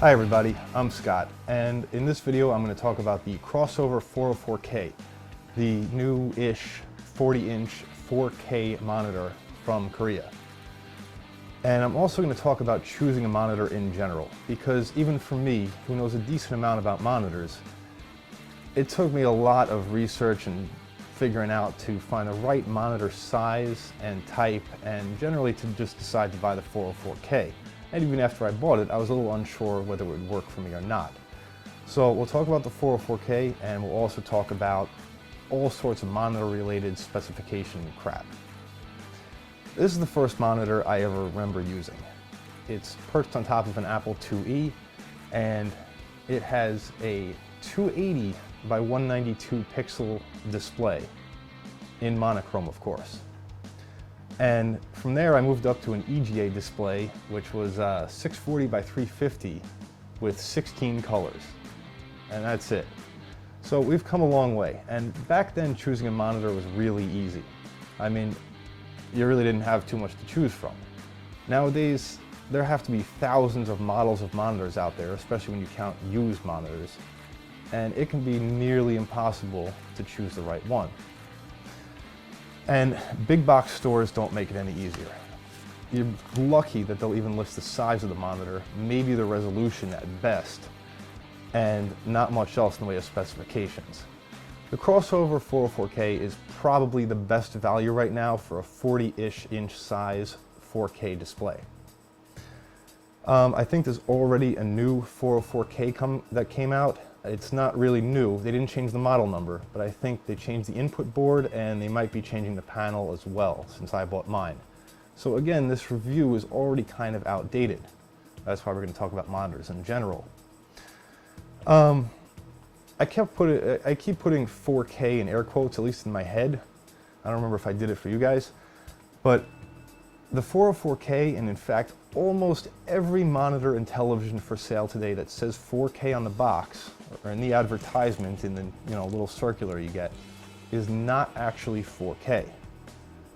Hi everybody, I'm Scott, and in this video I'm going to talk about the Crossover 404K, the new-ish 40-inch 4K monitor from Korea. And I'm also going to talk about choosing a monitor in general, because even for me, who knows a decent amount about monitors, it took me a lot of research and figuring out to find the right monitor size and type, and generally to just decide to buy the 404K. And even after I bought it, I was a little unsure whether it would work for me or not. So we'll talk about the 404K, and we'll also talk about all sorts of monitor-related specification crap. This is the first monitor I ever remember using. It's perched on top of an Apple IIe, and it has a 280 by 192 pixel display, in monochrome of course. And from there I moved up to an EGA display, which was 640 by 350 with 16 colors. And that's it. So we've come a long way. And back then choosing a monitor was really easy. I mean, you really didn't have too much to choose from. Nowadays, there have to be thousands of models of monitors out there, especially when you count used monitors. And it can be nearly impossible to choose the right one. And big box stores don't make it any easier. You're lucky that they'll even list the size of the monitor, maybe the resolution at best, and not much else in the way of specifications. The Crossover 404K is probably the best value right now for a 40-ish inch size 4K display. I think there's already a new 404K that came out. It's not really new. They didn't change the model number, but I think they changed the input board and they might be changing the panel as well since I bought mine. So again, this review is already kind of outdated. That's why we're going to talk about monitors in general. I keep putting 4K in air quotes, at least in my head. I don't remember if I did it for you guys, but the 404K, and in fact almost every monitor and television for sale today that says 4K on the box or in the advertisement in the little circular you get, is not actually 4K.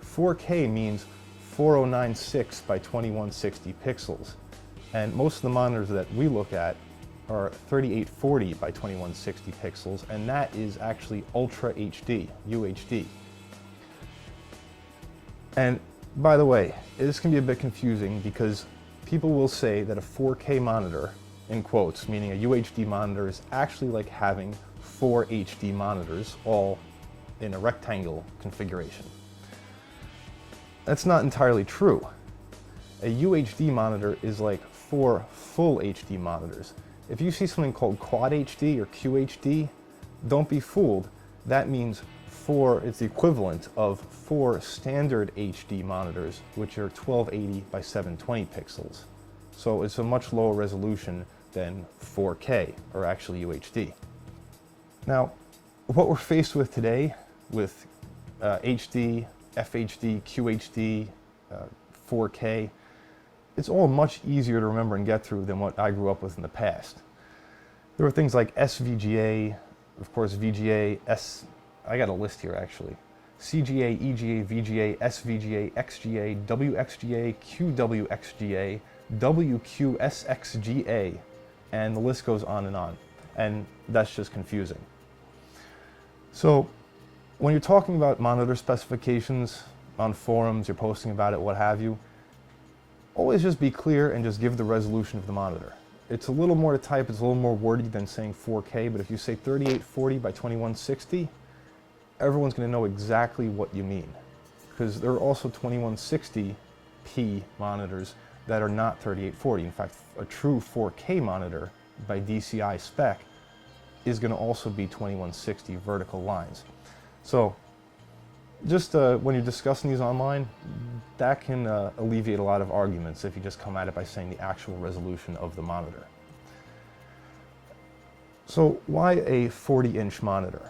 4K means 4096 by 2160 pixels, and most of the monitors that we look at are 3840 by 2160 pixels, and that is actually Ultra HD, UHD. And by the way, this can be a bit confusing because people will say that a 4K monitor, in quotes, meaning a UHD monitor, is actually like having 4 HD monitors all in a rectangle configuration. That's not entirely true. A UHD monitor is like 4 full HD monitors. If you see something called Quad HD or QHD, don't be fooled. That means it's the equivalent of 4 standard HD monitors, which are 1280 by 720 pixels. So it's a much lower resolution than 4K, or actually UHD. Now, what we're faced with today with HD, FHD, QHD, 4K, it's all much easier to remember and get through than what I grew up with in the past. There were things like SVGA, of course VGA, I got a list here actually. CGA, EGA, VGA, SVGA, XGA, WXGA, QWXGA, WQSXGA, and the list goes on, and that's just confusing. So when you're talking about monitor specifications on forums, you're posting about it, what have you, always just be clear and just give the resolution of the monitor. It's a little more to type, it's a little more wordy than saying 4K, but if you say 3840 by 2160, everyone's going to know exactly what you mean. Because there are also 2160p monitors that are not 3840. In fact, a true 4K monitor by DCI spec is going to also be 2160 vertical lines. So just when you're discussing these online, that can alleviate a lot of arguments if you just come at it by saying the actual resolution of the monitor. So why a 40-inch monitor?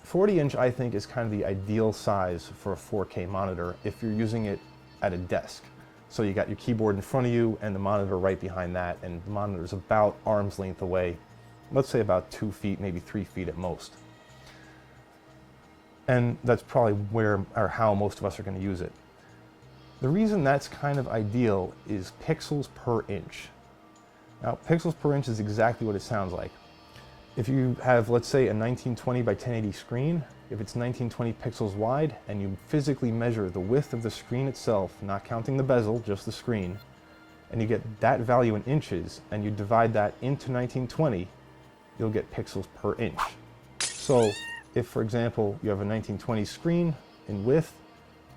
40-inch, I think, is kind of the ideal size for a 4K monitor if you're using it at a desk. So you got your keyboard in front of you and the monitor right behind that, and the monitor is about arm's length away, let's say about 2 feet, maybe 3 feet at most. And that's probably where or how most of us are going to use it. The reason that's kind of ideal is pixels per inch. Now, pixels per inch is exactly what it sounds like. If you have, let's say, a 1920 by 1080 screen, if it's 1920 pixels wide and you physically measure the width of the screen itself, not counting the bezel, just the screen, and you get that value in inches and you divide that into 1920, you'll get pixels per inch. So if, for example, you have a 1920 screen in width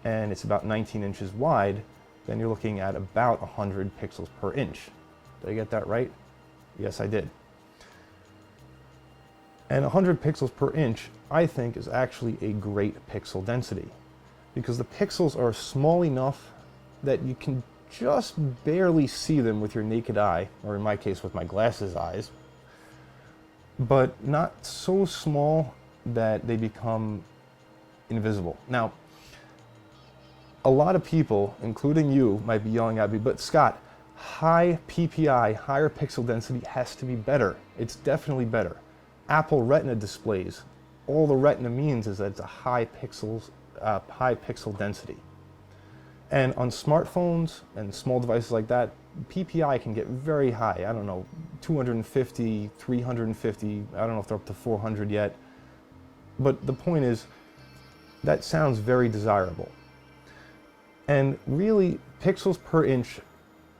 and it's about 19 inches wide, then you're looking at about 100 pixels per inch. Did I get that right? Yes, I did. And 100 pixels per inch, I think, is actually a great pixel density, because the pixels are small enough that you can just barely see them with your naked eye, or in my case with my glasses eyes, but not so small that they become invisible. Now, a lot of people, including you, might be yelling at me, but Scott, high PPI, higher pixel density has to be better. It's definitely better. Apple Retina displays, all the Retina means is that it's a high pixel density. And on smartphones and small devices like that, PPI can get very high. I don't know, 250, 350, I don't know if they're up to 400 yet. But the point is, that sounds very desirable. And really, pixels per inch,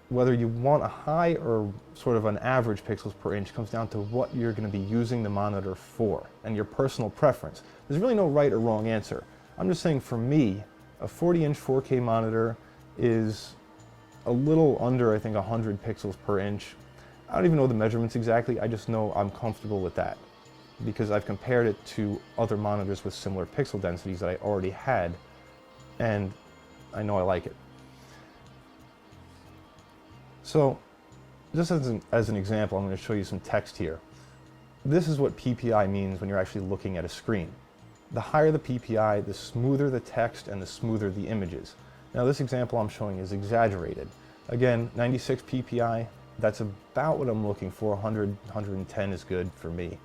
whether you want a high or sort of an average pixels per inch, comes down to what you're going to be using the monitor for and your personal preference. There's really no right or wrong answer. I'm just saying, for me, a 40-inch 4K monitor is a little under, I think, 100 pixels per inch. I don't even know the measurements exactly, I just know I'm comfortable with that, because I've compared it to other monitors with similar pixel densities that I already had, and I know I like it. So, just as an example, I'm going to show you some text here. This is what PPI means when you're actually looking at a screen. The higher the PPI, the smoother the text and the smoother the images. Now, this example I'm showing is exaggerated. Again, 96 PPI, that's about what I'm looking for. 100, 110 is good for me.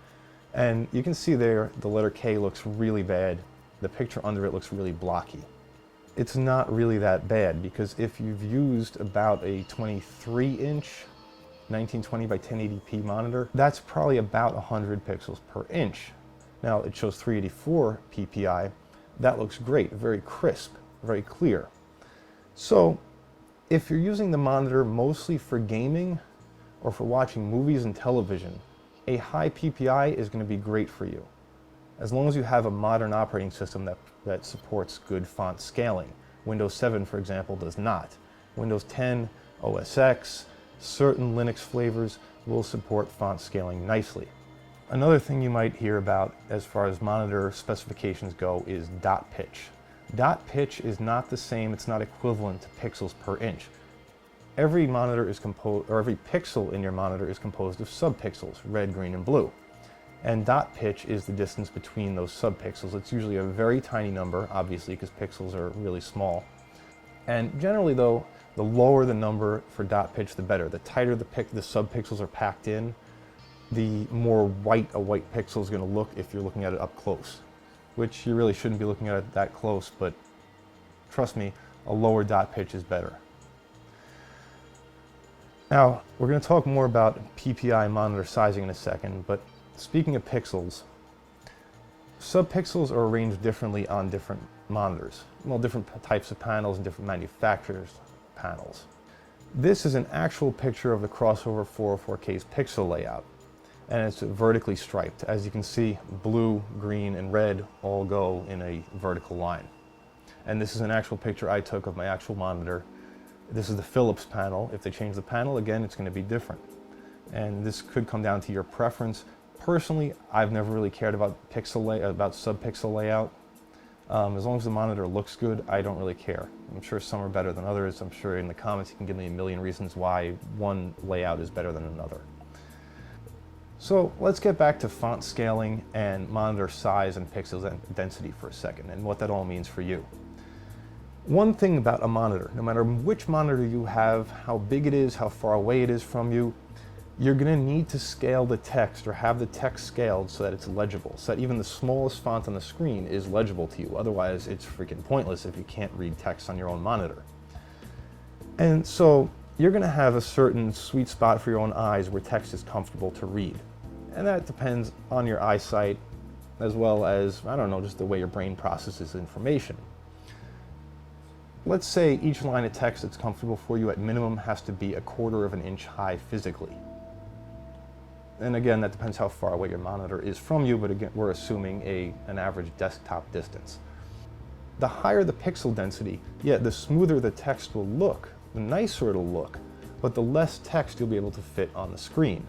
And you can see there, the letter K looks really bad. The picture under it looks really blocky. It's not really that bad, because if you've used about a 23-inch 1920 by 1080p monitor, that's probably about 100 pixels per inch. Now, it shows 384 PPI. That looks great, very crisp, very clear. So, if you're using the monitor mostly for gaming or for watching movies and television, a high PPI is going to be great for you, as long as you have a modern operating system that supports good font scaling. Windows 7, for example, does not. Windows 10, OS X, certain Linux flavors will support font scaling nicely. Another thing you might hear about as far as monitor specifications go is dot pitch. Dot pitch is not the same, it's not equivalent to pixels per inch. Every monitor is composed, or every pixel in your monitor is composed of subpixels, red, green, and blue. And dot pitch is the distance between those subpixels. It's usually a very tiny number, obviously, because pixels are really small. And generally, though, the lower the number for dot pitch, the better. The tighter the subpixels are packed in, the more white a white pixel is going to look if you're looking at it up close, which you really shouldn't be looking at it that close, but trust me, a lower dot pitch is better. Now, we're going to talk more about PPI monitor sizing in a second, but speaking of pixels, subpixels are arranged differently on different monitors. Well, different types of panels and different manufacturers' panels. This is an actual picture of the Crossover 404K's pixel layout, and it's vertically striped. As you can see, blue, green, and red all go in a vertical line. And this is an actual picture I took of my actual monitor. This is the Philips panel. If they change the panel, again, it's going to be different. And this could come down to your preference. Personally, I've never really cared about subpixel layout. As long as the monitor looks good, I don't really care. I'm sure some are better than others. I'm sure in the comments you can give me a million reasons why one layout is better than another. So let's get back to font scaling and monitor size and pixel density for a second, and what that all means for you. One thing about a monitor, no matter which monitor you have, how big it is, how far away it is from you, you're going to need to scale the text or have the text scaled so that it's legible, so that even the smallest font on the screen is legible to you. Otherwise, it's freaking pointless if you can't read text on your own monitor. And so you're going to have a certain sweet spot for your own eyes where text is comfortable to read. And that depends on your eyesight as well as, I don't know, just the way your brain processes information. Let's say each line of text that's comfortable for you at minimum has to be 1/4 of an inch high physically. And again, that depends how far away your monitor is from you, but again, we're assuming an average desktop distance. The higher the pixel density, the smoother the text will look, the nicer it'll look, but the less text you'll be able to fit on the screen,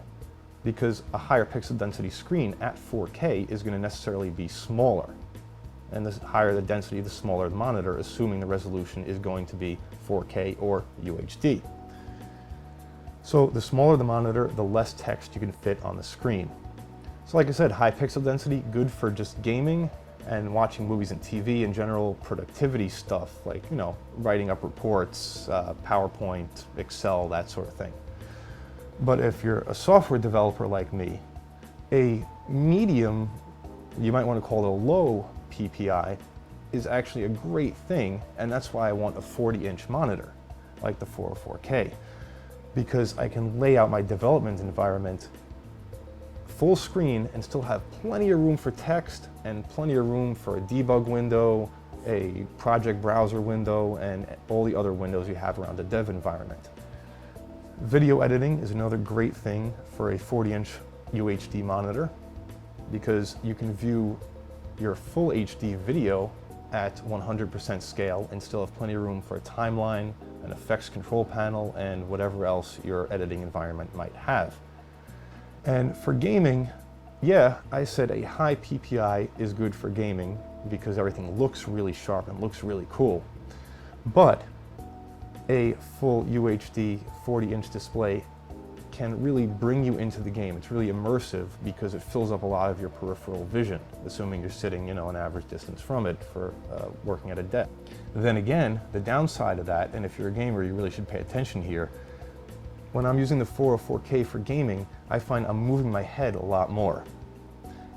because a higher pixel density screen at 4K is going to necessarily be smaller. And the higher the density, the smaller the monitor, assuming the resolution is going to be 4K or UHD. So the smaller the monitor, the less text you can fit on the screen. So like I said, high pixel density, good for just gaming and watching movies and TV and general productivity stuff, like, you know, writing up reports, PowerPoint, Excel, that sort of thing. But if you're a software developer like me, a medium, you might want to call it a low PPI, is actually a great thing, and that's why I want a 40-inch monitor, like the 404K, because I can lay out my development environment full screen and still have plenty of room for text and plenty of room for a debug window, a project browser window, and all the other windows you have around a dev environment. Video editing is another great thing for a 40-inch UHD monitor, because you can view your full HD video at 100% scale and still have plenty of room for a timeline, an effects control panel, and whatever else your editing environment might have. And for gaming, I said a high PPI is good for gaming because everything looks really sharp and looks really cool. But a full UHD 40-inch display can really bring you into the game. It's really immersive because it fills up a lot of your peripheral vision, assuming you're sitting, an average distance from it for working at a desk. Then again, the downside of that, and if you're a gamer, you really should pay attention here, when I'm using the 404K for gaming, I find I'm moving my head a lot more.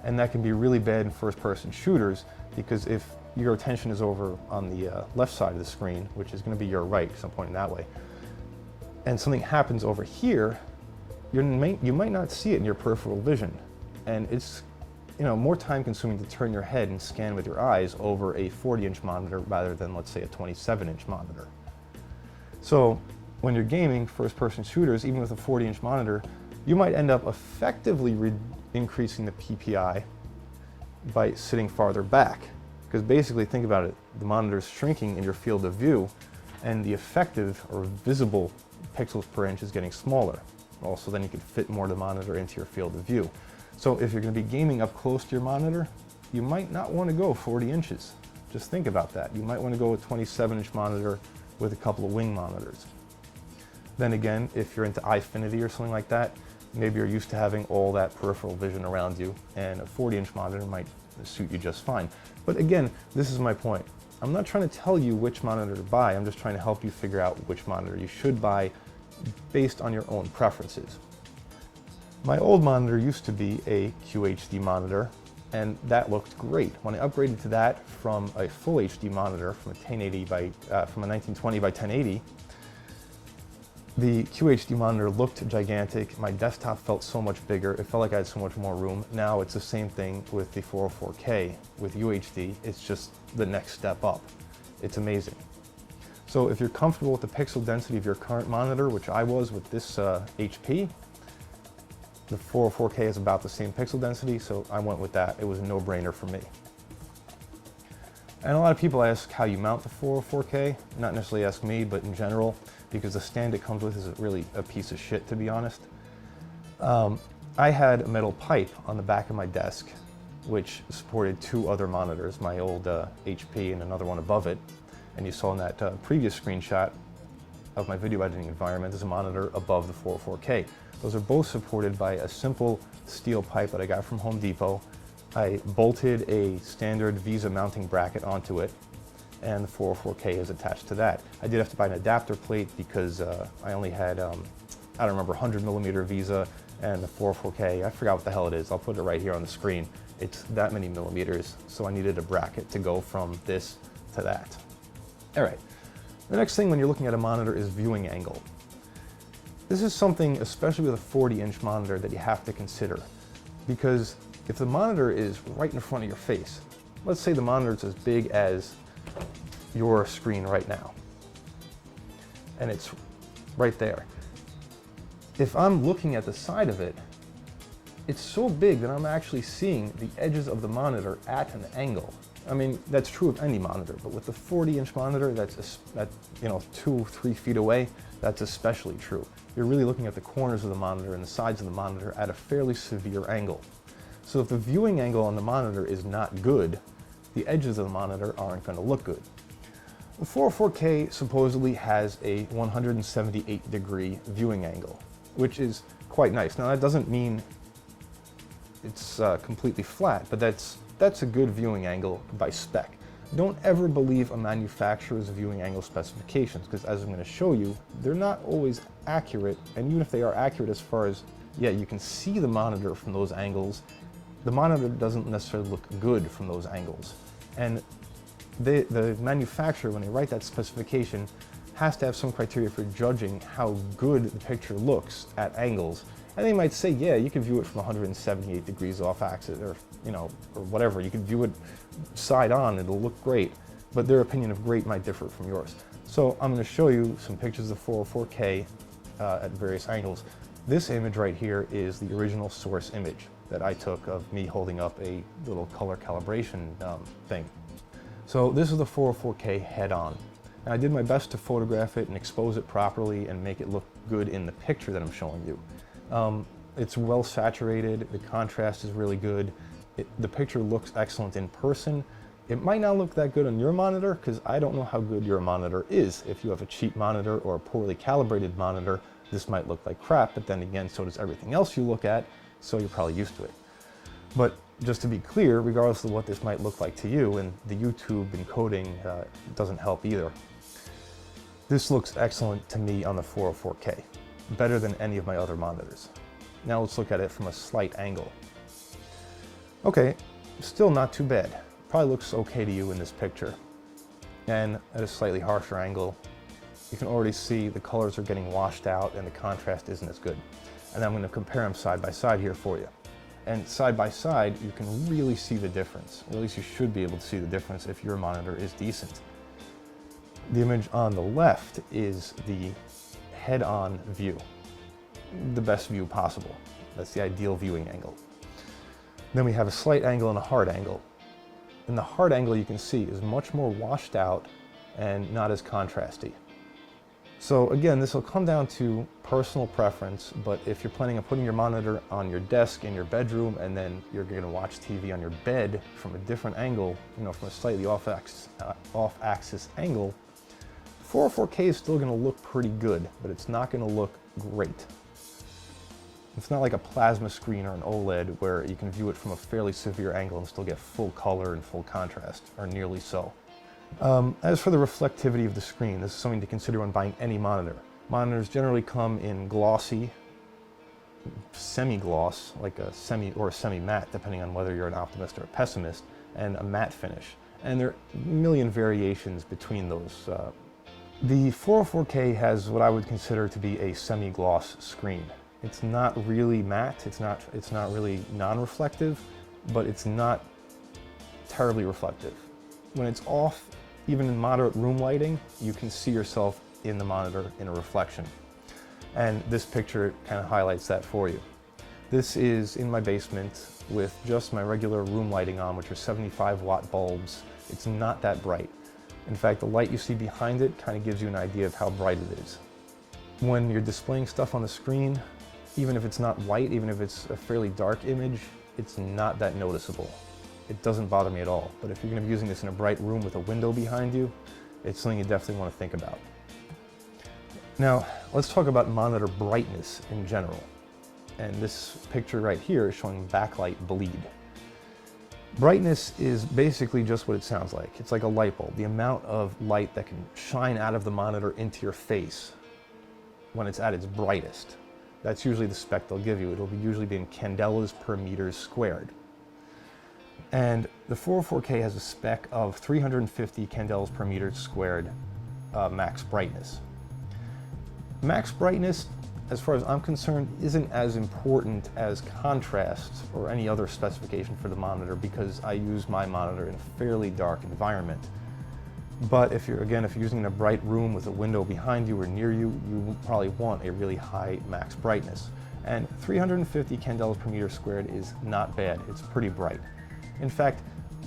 And that can be really bad in first-person shooters, because if your attention is over on the left side of the screen, which is going to be your right, because I'm pointing that way, and something happens over here, you might not see it in your peripheral vision. And it's more time-consuming to turn your head and scan with your eyes over a 40-inch monitor rather than, let's say, a 27-inch monitor. So when you're gaming first-person shooters, even with a 40-inch monitor, you might end up effectively increasing the PPI by sitting farther back. Because basically, think about it, the monitor is shrinking in your field of view, and the effective or visible pixels per inch is getting smaller. Also, then you can fit more of the monitor into your field of view. So if you're going to be gaming up close to your monitor, you might not want to go 40 inches. Just think about that. You might want to go with a 27-inch monitor with a couple of wing monitors. Then again, if you're into eyefinity or something like that, maybe you're used to having all that peripheral vision around you, and a 40-inch monitor might suit you just fine. But again, this is my point. I'm not trying to tell you which monitor to buy. I'm just trying to help you figure out which monitor you should buy based on your own preferences. My old monitor used to be a QHD monitor, and that looked great. When I upgraded to that from a full HD monitor, from a 1920 by 1080, the QHD monitor looked gigantic. My desktop felt so much bigger. It felt like I had so much more room. Now it's the same thing with the 404K. With UHD, it's just the next step up. It's amazing. So if you're comfortable with the pixel density of your current monitor, which I was with this HP, the 404K is about the same pixel density, so I went with that. It was a no-brainer for me. And a lot of people ask how you mount the 404K. Not necessarily ask me, but in general, because the stand it comes with is really a piece of shit, to be honest. I had a metal pipe on the back of my desk, which supported 2 other monitors, my old HP and another one above it. And you saw in that previous screenshot of my video editing environment, there's a monitor above the 404K. Those are both supported by a simple steel pipe that I got from Home Depot. I bolted a standard Visa mounting bracket onto it, and the 404K is attached to that. I did have to buy an adapter plate because I only had, I don't remember, 100mm Visa, and the 404K, I forgot what the hell it is. I'll put it right here on the screen. It's that many millimeters, so I needed a bracket to go from this to that. All right, the next thing when you're looking at a monitor is viewing angle. This is something, especially with a 40-inch monitor, that you have to consider, because if the monitor is right in front of your face, let's say the monitor is as big as your screen right now, and it's right there. If I'm looking at the side of it, it's so big that I'm actually seeing the edges of the monitor at an angle. I mean, that's true of any monitor, but with the 40-inch monitor that's 2-3 feet away, that's especially true. You're really looking at the corners of the monitor and the sides of the monitor at a fairly severe angle. So if the viewing angle on the monitor is not good, the edges of the monitor aren't going to look good. The 404K supposedly has a 178-degree viewing angle, which is quite nice. Now that doesn't mean it's completely flat, but that's a good viewing angle by spec. Don't ever believe a manufacturer's viewing angle specifications, because as I'm going to show you, they're not always accurate, and even if they are accurate as far as, yeah, you can see the monitor from those angles, the monitor doesn't necessarily look good from those angles. And the manufacturer, when they write that specification, has to have some criteria for judging how good the picture looks at angles. And they might say, yeah, you can view it from 178 degrees off axis, or or whatever. You can view it side on, it'll look great. But their opinion of great might differ from yours. So I'm going to show you some pictures of 404K at various angles. This image right here is the original source image that I took of me holding up a little color calibration thing. So this is the 404K head-on. And I did my best to photograph it and expose it properly and make it look good in the picture that I'm showing you. It's well saturated, the contrast is really good, the picture looks excellent in person. It might not look that good on your monitor, because I don't know how good your monitor is. If you have a cheap monitor or a poorly calibrated monitor, this might look like crap, but then again, so does everything else you look at, so you're probably used to it. But just to be clear, regardless of what this might look like to you, and the YouTube encoding doesn't help either, this looks excellent to me on the 404K, better than any of my other monitors. Now let's look at it from a slight angle. Okay, still not too bad. Probably looks okay to you in this picture. And at a slightly harsher angle, you can already see the colors are getting washed out and the contrast isn't as good. And I'm going to compare them side by side here for you. And side by side, you can really see the difference. Or at least you should be able to see the difference if your monitor is decent. The image on the left is the head-on view. The best view possible. That's the ideal viewing angle. Then we have a slight angle and a hard angle. And the hard angle, you can see, is much more washed out and not as contrasty. So again, this will come down to personal preference, but if you're planning on putting your monitor on your desk in your bedroom and then you're going to watch TV on your bed from a different angle, from a slightly off-axis angle, 404K is still going to look pretty good, but it's not going to look great. It's not like a plasma screen or an OLED where you can view it from a fairly severe angle and still get full color and full contrast, or nearly so. As for the reflectivity of the screen, this is something to consider when buying any monitor. Monitors generally come in glossy, semi-gloss, like a semi or a semi-matte, depending on whether you're an optimist or a pessimist, and a matte finish. And there are a million variations between those. The 404K has what I would consider to be a semi-gloss screen. It's not really matte, it's not really non-reflective, but it's not terribly reflective. When it's off, even in moderate room lighting, you can see yourself in the monitor in a reflection. And this picture kind of highlights that for you. This is in my basement with just my regular room lighting on, which are 75-watt bulbs. It's not that bright. In fact, the light you see behind it kind of gives you an idea of how bright it is. When you're displaying stuff on the screen, even if it's not white, even if it's a fairly dark image, it's not that noticeable. It doesn't bother me at all. But if you're going to be using this in a bright room with a window behind you, it's something you definitely want to think about. Now, let's talk about monitor brightness in general. And this picture right here is showing backlight bleed. Brightness is basically just what it sounds like. It's like a light bulb, the amount of light that can shine out of the monitor into your face when it's at its brightest. That's usually the spec they'll give you. It'll be usually be in candelas per meters squared. And the 404K has a spec of 350 candelas per meter squared max brightness. Max brightness as far as I'm concerned, isn't as important as contrast or any other specification for the monitor because I use my monitor in a fairly dark environment. But if you're using in a bright room with a window behind you or near you, you probably want a really high max brightness. And 350 candelas per meter squared is not bad. It's pretty bright. In fact,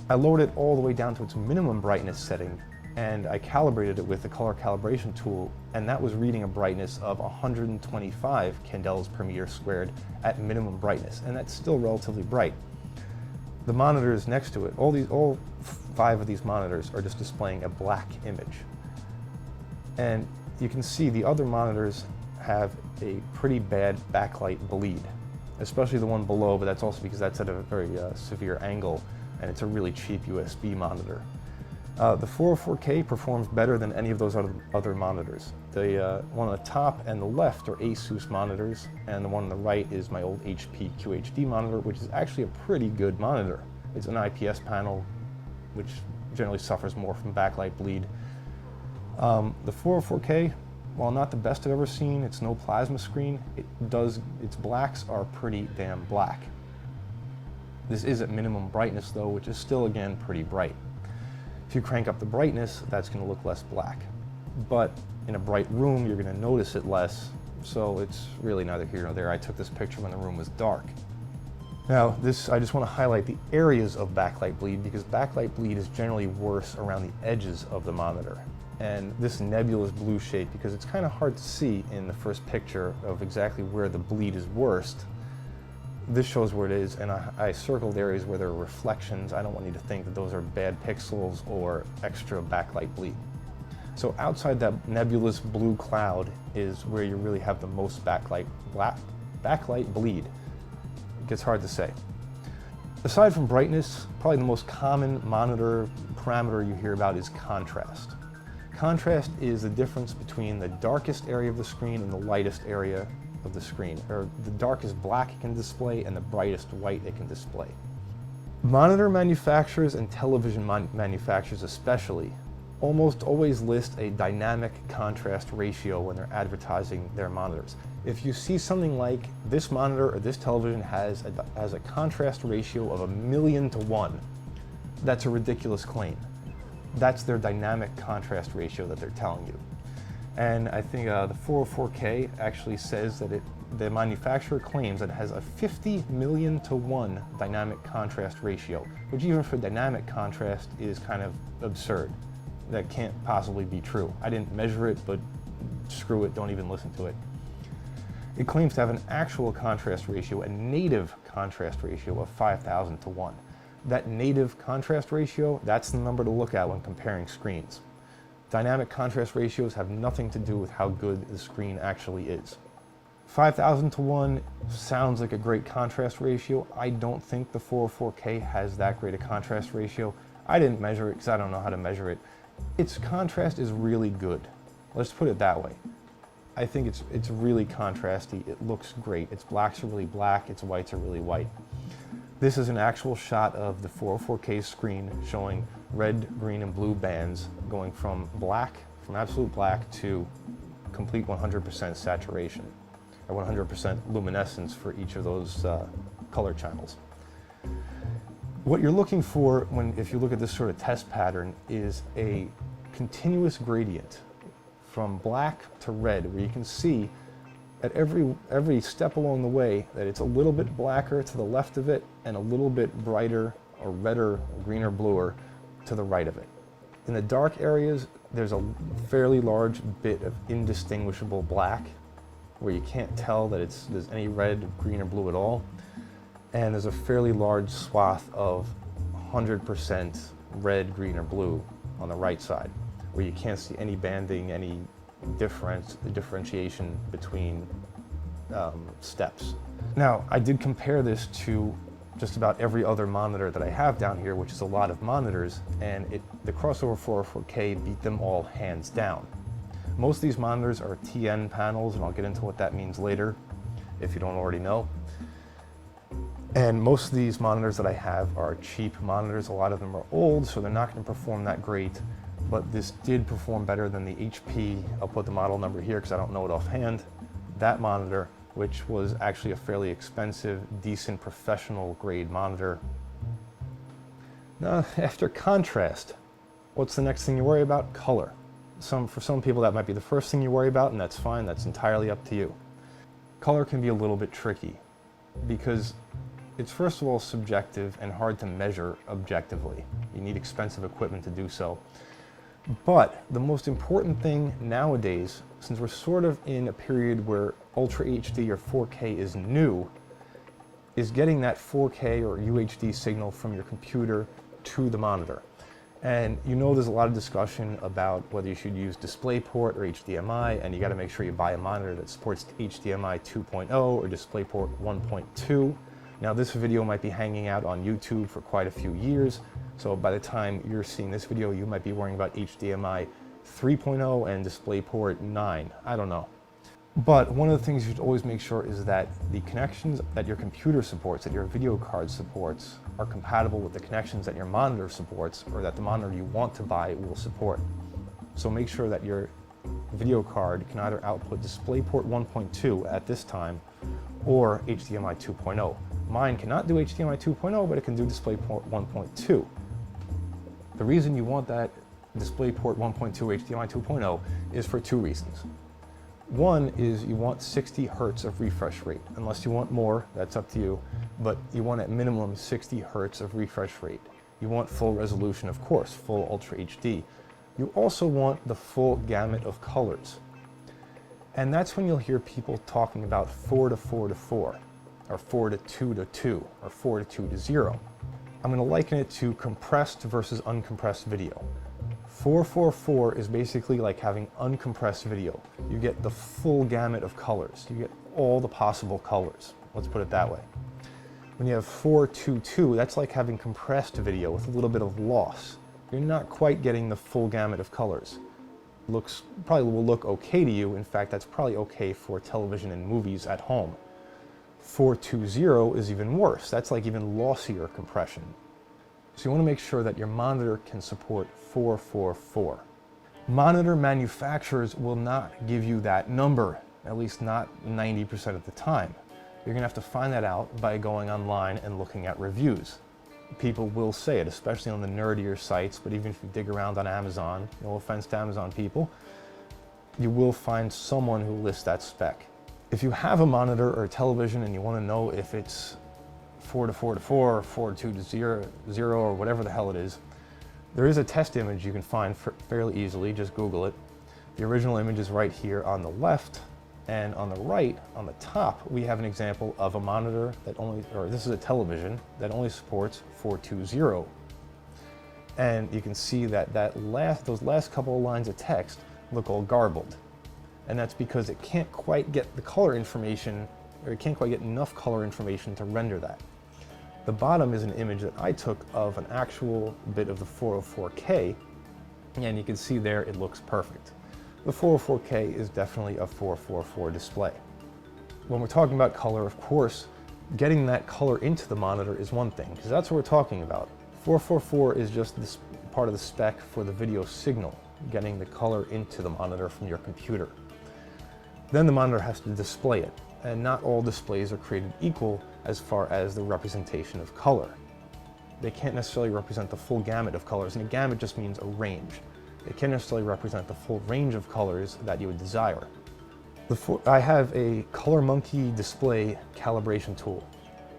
I lowered it all the way down to its minimum brightness setting, and I calibrated it with the color calibration tool, and that was reading a brightness of 125 candelas per meter squared at minimum brightness, and that's still relatively bright. The monitors next to it, all 5 of these monitors are just displaying a black image. And you can see the other monitors have a pretty bad backlight bleed, especially the one below, but that's also because that's at a very severe angle, and it's a really cheap USB monitor. The 404K performs better than any of those other monitors. The one on the top and the left are ASUS monitors, and the one on the right is my old HP QHD monitor, which is actually a pretty good monitor. It's an IPS panel, which generally suffers more from backlight bleed. The 404K, while not the best I've ever seen, it's no plasma screen, its blacks are pretty damn black. This is at minimum brightness though, which is still again pretty bright. If you crank up the brightness, that's going to look less black. But in a bright room, you're going to notice it less, so it's really neither here nor there. I took this picture when the room was dark. Now, I just want to highlight the areas of backlight bleed because backlight bleed is generally worse around the edges of the monitor. And this nebulous blue shape, because it's kind of hard to see in the first picture of exactly where the bleed is worst, this shows where it is, and I circled areas where there are reflections. I don't want you to think that those are bad pixels or extra backlight bleed. So outside that nebulous blue cloud is where you really have the most backlight bleed. It gets hard to say. Aside from brightness, probably the most common monitor parameter you hear about is contrast. Contrast is the difference between the darkest area of the screen and the lightest area of the screen, or the darkest black it can display and the brightest white it can display. Monitor manufacturers and television manufacturers especially almost always list a dynamic contrast ratio when they're advertising their monitors. If you see something like this monitor or this television has a contrast ratio of 1,000,000 to 1, that's a ridiculous claim. That's their dynamic contrast ratio that they're telling you. And I think the 404K actually says that the manufacturer claims that it has a 50,000,000 to 1 dynamic contrast ratio, which even for dynamic contrast is kind of absurd. That can't possibly be true. I didn't measure it, but screw it, don't even listen to it. It claims to have an actual contrast ratio, a native contrast ratio of 5,000 to 1. That native contrast ratio, that's the number to look at when comparing screens. Dynamic contrast ratios have nothing to do with how good the screen actually is. 5,000 to 1 sounds like a great contrast ratio. I don't think the 404K has that great a contrast ratio. I didn't measure it because I don't know how to measure it. Its contrast is really good. Let's put it that way. I think it's really contrasty. It looks great. Its blacks are really black, its whites are really white. This is an actual shot of the 404K screen showing red, green, and blue bands going from absolute black to complete 100% saturation, or 100% luminescence for each of those color channels. What you're looking for if you look at this sort of test pattern is a continuous gradient from black to red, where you can see at every step along the way that it's a little bit blacker to the left of it and a little bit brighter or redder, greener, bluer to the right of it. In the dark areas, there's a fairly large bit of indistinguishable black where you can't tell that there's any red, green, or blue at all. And there's a fairly large swath of 100% red, green, or blue on the right side, where you can't see any banding, any differentiation between steps. Now, I did compare this to just about every other monitor that I have down here, which is a lot of monitors, and the Crossover 404K beat them all hands down. Most of these monitors are TN panels, and I'll get into what that means later, if you don't already know. And most of these monitors that I have are cheap monitors. A lot of them are old, so they're not going to perform that great. But this did perform better than the HP, I'll put the model number here because I don't know it offhand, that monitor, which was actually a fairly expensive, decent, professional grade monitor. Now, after contrast, what's the next thing you worry about? Color. For some people that might be the first thing you worry about, and that's fine, that's entirely up to you. Color can be a little bit tricky because it's first of all subjective and hard to measure objectively. You need expensive equipment to do so. But the most important thing nowadays, since we're sort of in a period where Ultra HD or 4K is new, is getting that 4K or UHD signal from your computer to the monitor. And you know there's a lot of discussion about whether you should use DisplayPort or HDMI, and you got to make sure you buy a monitor that supports HDMI 2.0 or DisplayPort 1.2. Now this video might be hanging out on YouTube for quite a few years, so by the time you're seeing this video, you might be worrying about HDMI 3.0 and DisplayPort 9. I don't know. But one of the things you should always make sure is that the connections that your computer supports, that your video card supports, are compatible with the connections that your monitor supports, or that the monitor you want to buy will support. So make sure that your video card can either output DisplayPort 1.2 at this time, or HDMI 2.0. Mine cannot do HDMI 2.0, but it can do DisplayPort 1.2. The reason you want that DisplayPort 1.2 HDMI 2.0 is for two reasons. One is you want 60 hertz of refresh rate. Unless you want more, that's up to you, but you want at minimum 60 hertz of refresh rate. You want full resolution, of course, full Ultra HD. You also want the full gamut of colors. And that's when you'll hear people talking about 4 to 4 to 4, or 4 to 2 to 2, or 4 to 2 to 0. I'm going to liken it to compressed versus uncompressed video. 444 is basically like having uncompressed video. You get the full gamut of colors. You get all the possible colors. Let's put it that way. When you have 422, that's like having compressed video with a little bit of loss. You're not quite getting the full gamut of colors. Probably will look okay to you. In fact, that's probably okay for television and movies at home. 420 is even worse. That's like even lossier compression. So you want to make sure that your monitor can support 444. Monitor manufacturers will not give you that number, at least not 90% of the time. You're going to have to find that out by going online and looking at reviews. People will say it, especially on the nerdier sites, but even if you dig around on Amazon, no offense to Amazon people, you will find someone who lists that spec. If you have a monitor or a television and you want to know if it's 4 to 4 to 4 or 4 to 2 to 0 or whatever the hell it is, there is a test image you can find fairly easily. Just Google it. The original image is right here on the left, and on the right, on the top, we have an example of a monitor that this is a television that only supports 420. And you can see that those last couple of lines of text look all garbled. And that's because it can't quite get the color information, or it can't quite get enough color information to render that. The bottom is an image that I took of an actual bit of the 404K, and you can see there it looks perfect. The 404K is definitely a 444 display. When we're talking about color, of course, getting that color into the monitor is one thing, because that's what we're talking about. 444 is just this part of the spec for the video signal, getting the color into the monitor from your computer. Then the monitor has to display it, and not all displays are created equal as far as the representation of color. They can't necessarily represent the full gamut of colors, and a gamut just means a range. It can't necessarily represent the full range of colors that you would desire. I have a Color Monkey display calibration tool.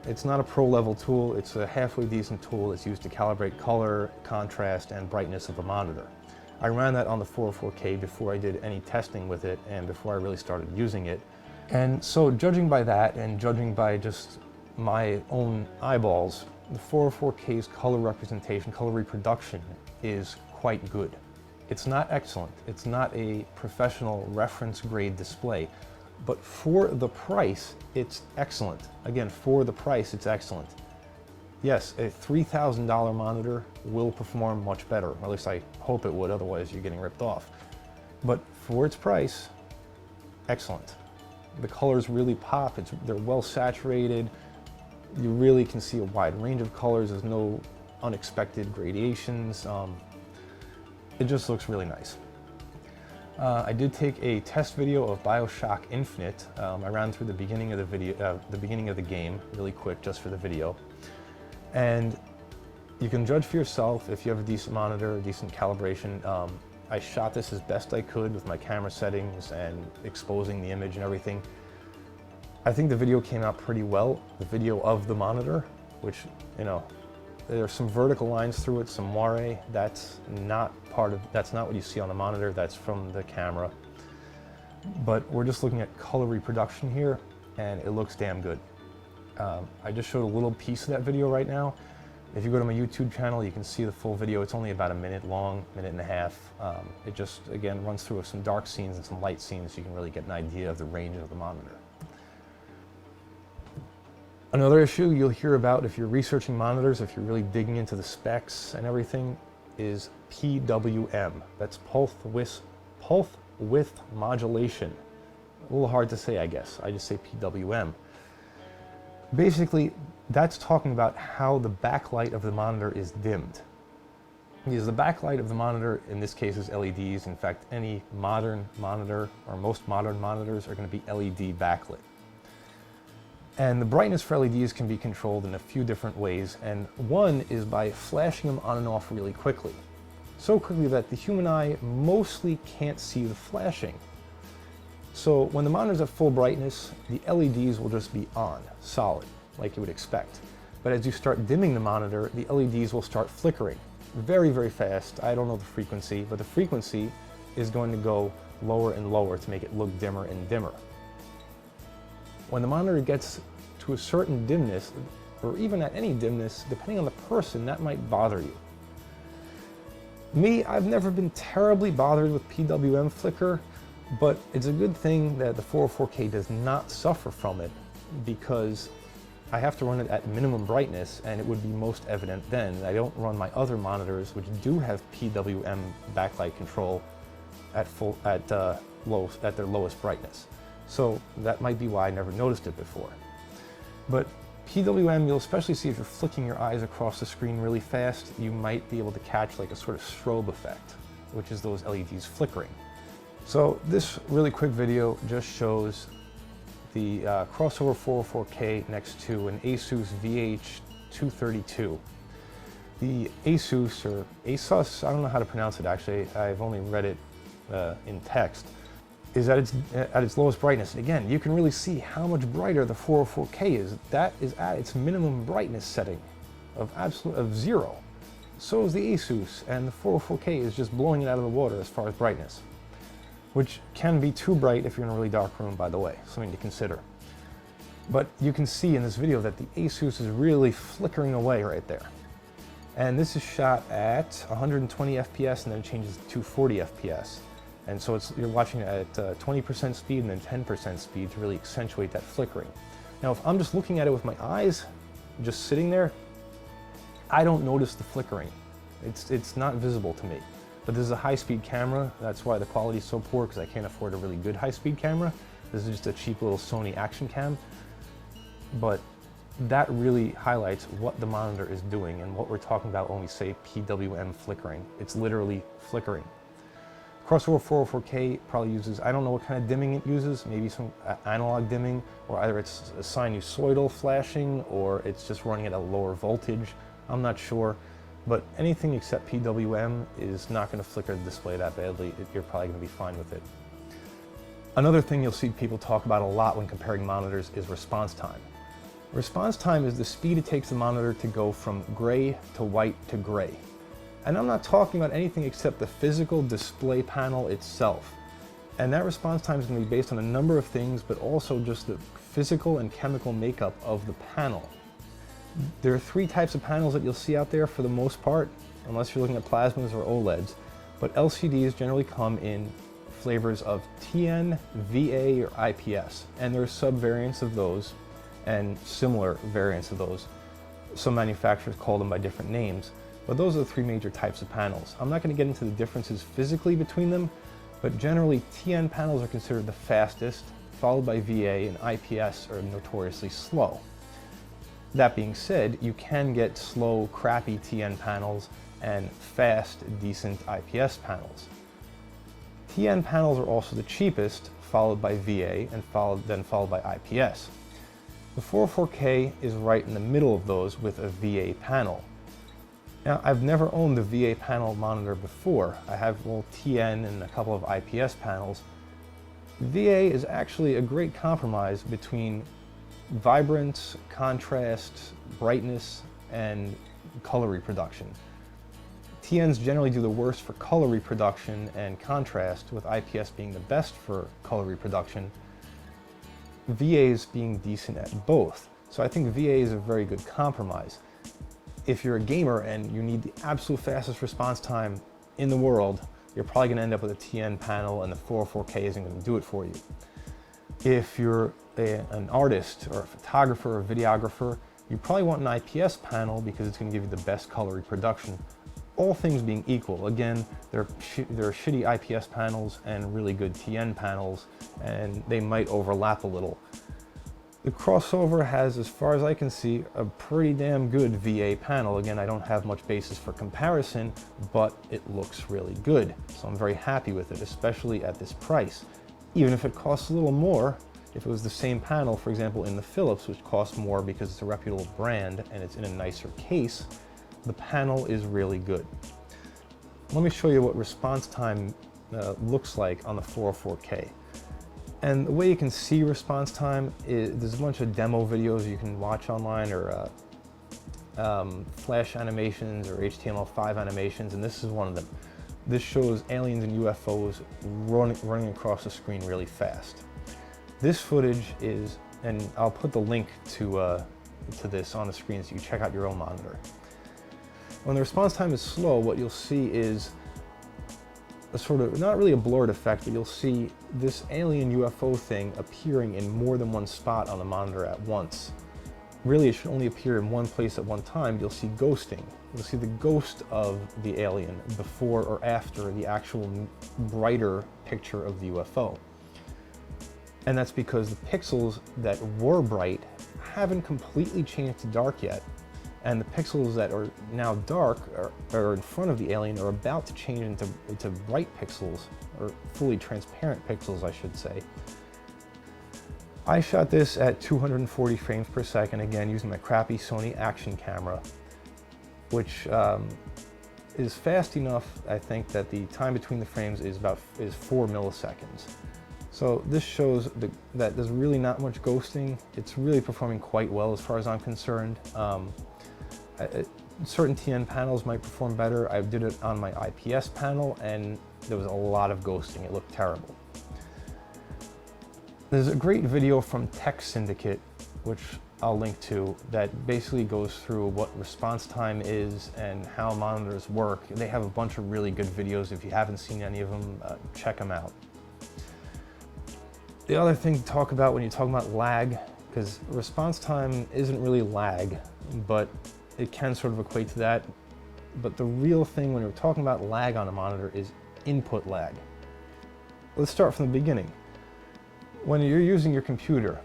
It's not a pro-level tool, it's a halfway decent tool that's used to calibrate color, contrast, and brightness of a monitor. I ran that on the 404K before I did any testing with it and before I really started using it. And so judging by that and judging by just my own eyeballs, the 404K's color representation, color reproduction is quite good. It's not excellent. It's not a professional reference grade display, but for the price, it's excellent. Again, for the price, it's excellent. Yes, a $3,000 monitor will perform much better, or at least I hope it would, otherwise you're getting ripped off. But for its price, excellent. The colors really pop, they're well saturated, you really can see a wide range of colors, there's no unexpected gradations, it just looks really nice. I did take a test video of BioShock Infinite. I ran through the beginning of the video, the beginning of the game, really quick, just for the video. And you can judge for yourself if you have a decent monitor, a decent calibration. I shot this as best I could with my camera settings and exposing the image and everything. I think the video came out pretty well. The video of the monitor, which, you know, there's some vertical lines through it, some moire. That's not what you see on the monitor. That's from the camera. But we're just looking at color reproduction here, and it looks damn good. I just showed a little piece of that video right now. If you go to my YouTube channel, you can see the full video. It's only about a minute long, minute and a half. It just, again, runs through some dark scenes and some light scenes so you can really get an idea of the range of the monitor. Another issue you'll hear about if you're researching monitors, if you're really digging into the specs and everything, is PWM. That's pulse width modulation. A little hard to say, I guess. I just say PWM. Basically, that's talking about how the backlight of the monitor is dimmed. Because the backlight of the monitor, in this case, is LEDs. In fact, any modern monitor, or most modern monitors, are going to be LED backlit. And the brightness for LEDs can be controlled in a few different ways, and one is by flashing them on and off really quickly. So quickly that the human eye mostly can't see the flashing. So when the monitor's at full brightness, the LEDs will just be on, solid, like you would expect. But as you start dimming the monitor, the LEDs will start flickering very, very fast. I don't know the frequency, but the frequency is going to go lower and lower to make it look dimmer and dimmer. When the monitor gets to a certain dimness, or even at any dimness, depending on the person, that might bother you. Me, I've never been terribly bothered with PWM flicker, but it's a good thing that the 404K does not suffer from it, because I have to run it at minimum brightness, and it would be most evident then. I don't run my other monitors, which do have PWM backlight control, at their lowest brightness. So that might be why I never noticed it before. But PWM, you'll especially see if you're flicking your eyes across the screen really fast, you might be able to catch like a sort of strobe effect, which is those LEDs flickering. So this really quick video just shows the crossover 404K next to an Asus VH232. The Asus, or Asus, I don't know how to pronounce it actually, I've only read it in text, is at its lowest brightness. And again, you can really see how much brighter the 404K is. That is at its minimum brightness setting of 0. So is the Asus, and the 404K is just blowing it out of the water as far as brightness, which can be too bright if you're in a really dark room, by the way, something to consider. But you can see in this video that the Asus is really flickering away right there. And this is shot at 120 FPS and then it changes to 240 FPS. And so you're watching it at 20% speed and then 10% speed to really accentuate that flickering. Now, if I'm just looking at it with my eyes, just sitting there, I don't notice the flickering. It's not visible to me. But this is a high-speed camera. That's why the quality is so poor, because I can't afford a really good high-speed camera. This is just a cheap little Sony action cam. But that really highlights what the monitor is doing and what we're talking about when we say PWM flickering. It's literally flickering. Crossover 404K probably uses, I don't know what kind of dimming it uses, maybe some analog dimming, or either it's a sinusoidal flashing, or it's just running at a lower voltage. I'm not sure, but anything except PWM is not going to flicker the display that badly. You're probably going to be fine with it. Another thing you'll see people talk about a lot when comparing monitors is response time. Response time is the speed it takes the monitor to go from gray to white to gray. And I'm not talking about anything except the physical display panel itself. And that response time is going to be based on a number of things, but also just the physical and chemical makeup of the panel. There are 3 types of panels that you'll see out there for the most part, unless you're looking at plasmas or OLEDs. But LCDs generally come in flavors of TN, VA, or IPS. And there are sub-variants of those and similar variants of those. Some manufacturers call them by different names. But those are the 3 major types of panels. I'm not going to get into the differences physically between them, but generally TN panels are considered the fastest, followed by VA, and IPS are notoriously slow. That being said, you can get slow, crappy TN panels and fast, decent IPS panels. TN panels are also the cheapest, followed by VA, and then followed by IPS. The 404K is right in the middle of those with a VA panel. Now, I've never owned the VA panel monitor before. I have TN and a couple of IPS panels. VA is actually a great compromise between vibrance, contrast, brightness, and color reproduction. TNs generally do the worst for color reproduction and contrast, with IPS being the best for color reproduction. VAs being decent at both. So I think VA is a very good compromise. If you're a gamer and you need the absolute fastest response time in the world, you're probably going to end up with a TN panel, and the 404K isn't going to do it for you. If you're an artist or a photographer or a videographer, you probably want an IPS panel because it's going to give you the best color reproduction. All things being equal, again, there are shitty IPS panels and really good TN panels, and they might overlap a little. The crossover has, as far as I can see, a pretty damn good VA panel. Again, I don't have much basis for comparison, but it looks really good. So I'm very happy with it, especially at this price. Even if it costs a little more, if it was the same panel, for example, in the Philips, which costs more because it's a reputable brand and it's in a nicer case, the panel is really good. Let me show you what response time looks like on the 404K. And the way you can see response time is there's a bunch of demo videos you can watch online, or Flash animations or HTML5 animations, and this is one of them. This shows aliens and UFOs running across the screen really fast. This footage is, and I'll put the link to this on the screen so you can check out your own monitor. When the response time is slow, what you'll see is a sort of, not really a blurred effect, but you'll see this alien UFO thing appearing in more than one spot on the monitor at once. Really, it should only appear in one place at one time. You'll see ghosting. You'll see the ghost of the alien before or after the actual brighter picture of the UFO. And that's because the pixels that were bright haven't completely changed to dark yet. And the pixels that are now dark are in front of the alien are about to change into bright pixels, or fully transparent pixels, I should say. I shot this at 240 frames per second, again using my crappy Sony action camera, which is fast enough, I think, that the time between the frames is 4 milliseconds. So this shows that there's really not much ghosting. It's really performing quite well as far as I'm concerned. Certain TN panels might perform better. I did it on my IPS panel and there was a lot of ghosting. It looked terrible. There's a great video from Tech Syndicate, which I'll link to, that basically goes through what response time is and how monitors work. They have a bunch of really good videos. If you haven't seen any of them, check them out. The other thing to talk about when you're talking about lag, because response time isn't really lag, but it can sort of equate to that. But the real thing when we're talking about lag on a monitor is input lag. Let's start from the beginning. When you're using your computer,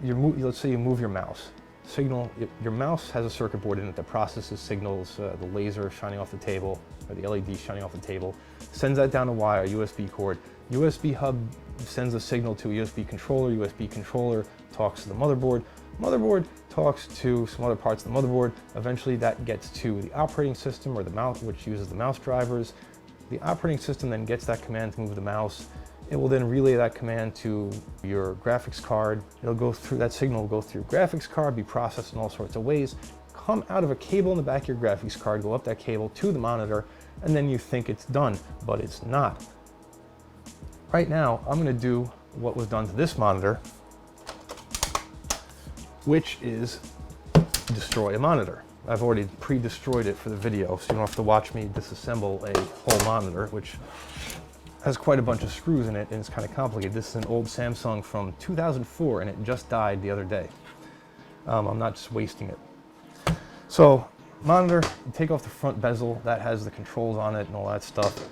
let's say you move your mouse. Your mouse has a circuit board in it that processes signals, the laser shining off the table, or the LED shining off the table, sends that down a wire, USB cord. USB hub sends a signal to a USB controller talks to the motherboard. Motherboard talks to some other parts of the motherboard. Eventually that gets to the operating system, or the mouse, which uses the mouse drivers. The operating system then gets that command to move the mouse. It will then relay that command to your graphics card. It'll go through, that signal will go through your graphics card, be processed in all sorts of ways, come out of a cable in the back of your graphics card, go up that cable to the monitor, and then you think it's done, but it's not. Right now, I'm gonna do what was done to this monitor, which is destroy a monitor. I've already pre-destroyed it for the video, so you don't have to watch me disassemble a whole monitor, which has quite a bunch of screws in it and it's kind of complicated. This is an old Samsung from 2004 and it just died the other day. I'm not just wasting it. So monitor, you take off the front bezel, that has the controls on it and all that stuff.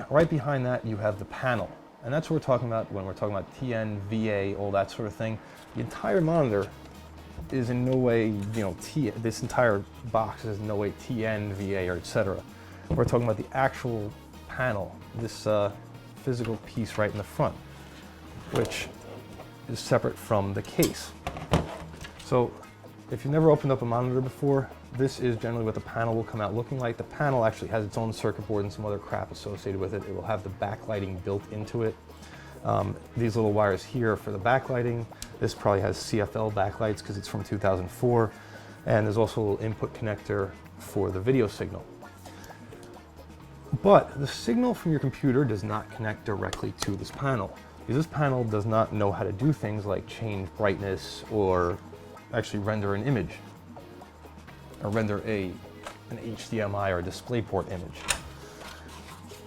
Right behind that you have the panel. And that's what we're talking about when we're talking about TN, VA, all that sort of thing. The entire monitor is in no way, this entire box is in no way TN, VA, or etc. We're talking about the actual panel, this physical piece right in the front, which is separate from the case. So if you've never opened up a monitor before, this is generally what the panel will come out looking like. The panel actually has its own circuit board and some other crap associated with it. It will have the backlighting built into it. These little wires here are for the backlighting. This probably has CFL backlights because it's from 2004. And there's also a little input connector for the video signal. But the signal from your computer does not connect directly to this panel, because this panel does not know how to do things like change brightness or actually render an image, or render an HDMI or a DisplayPort image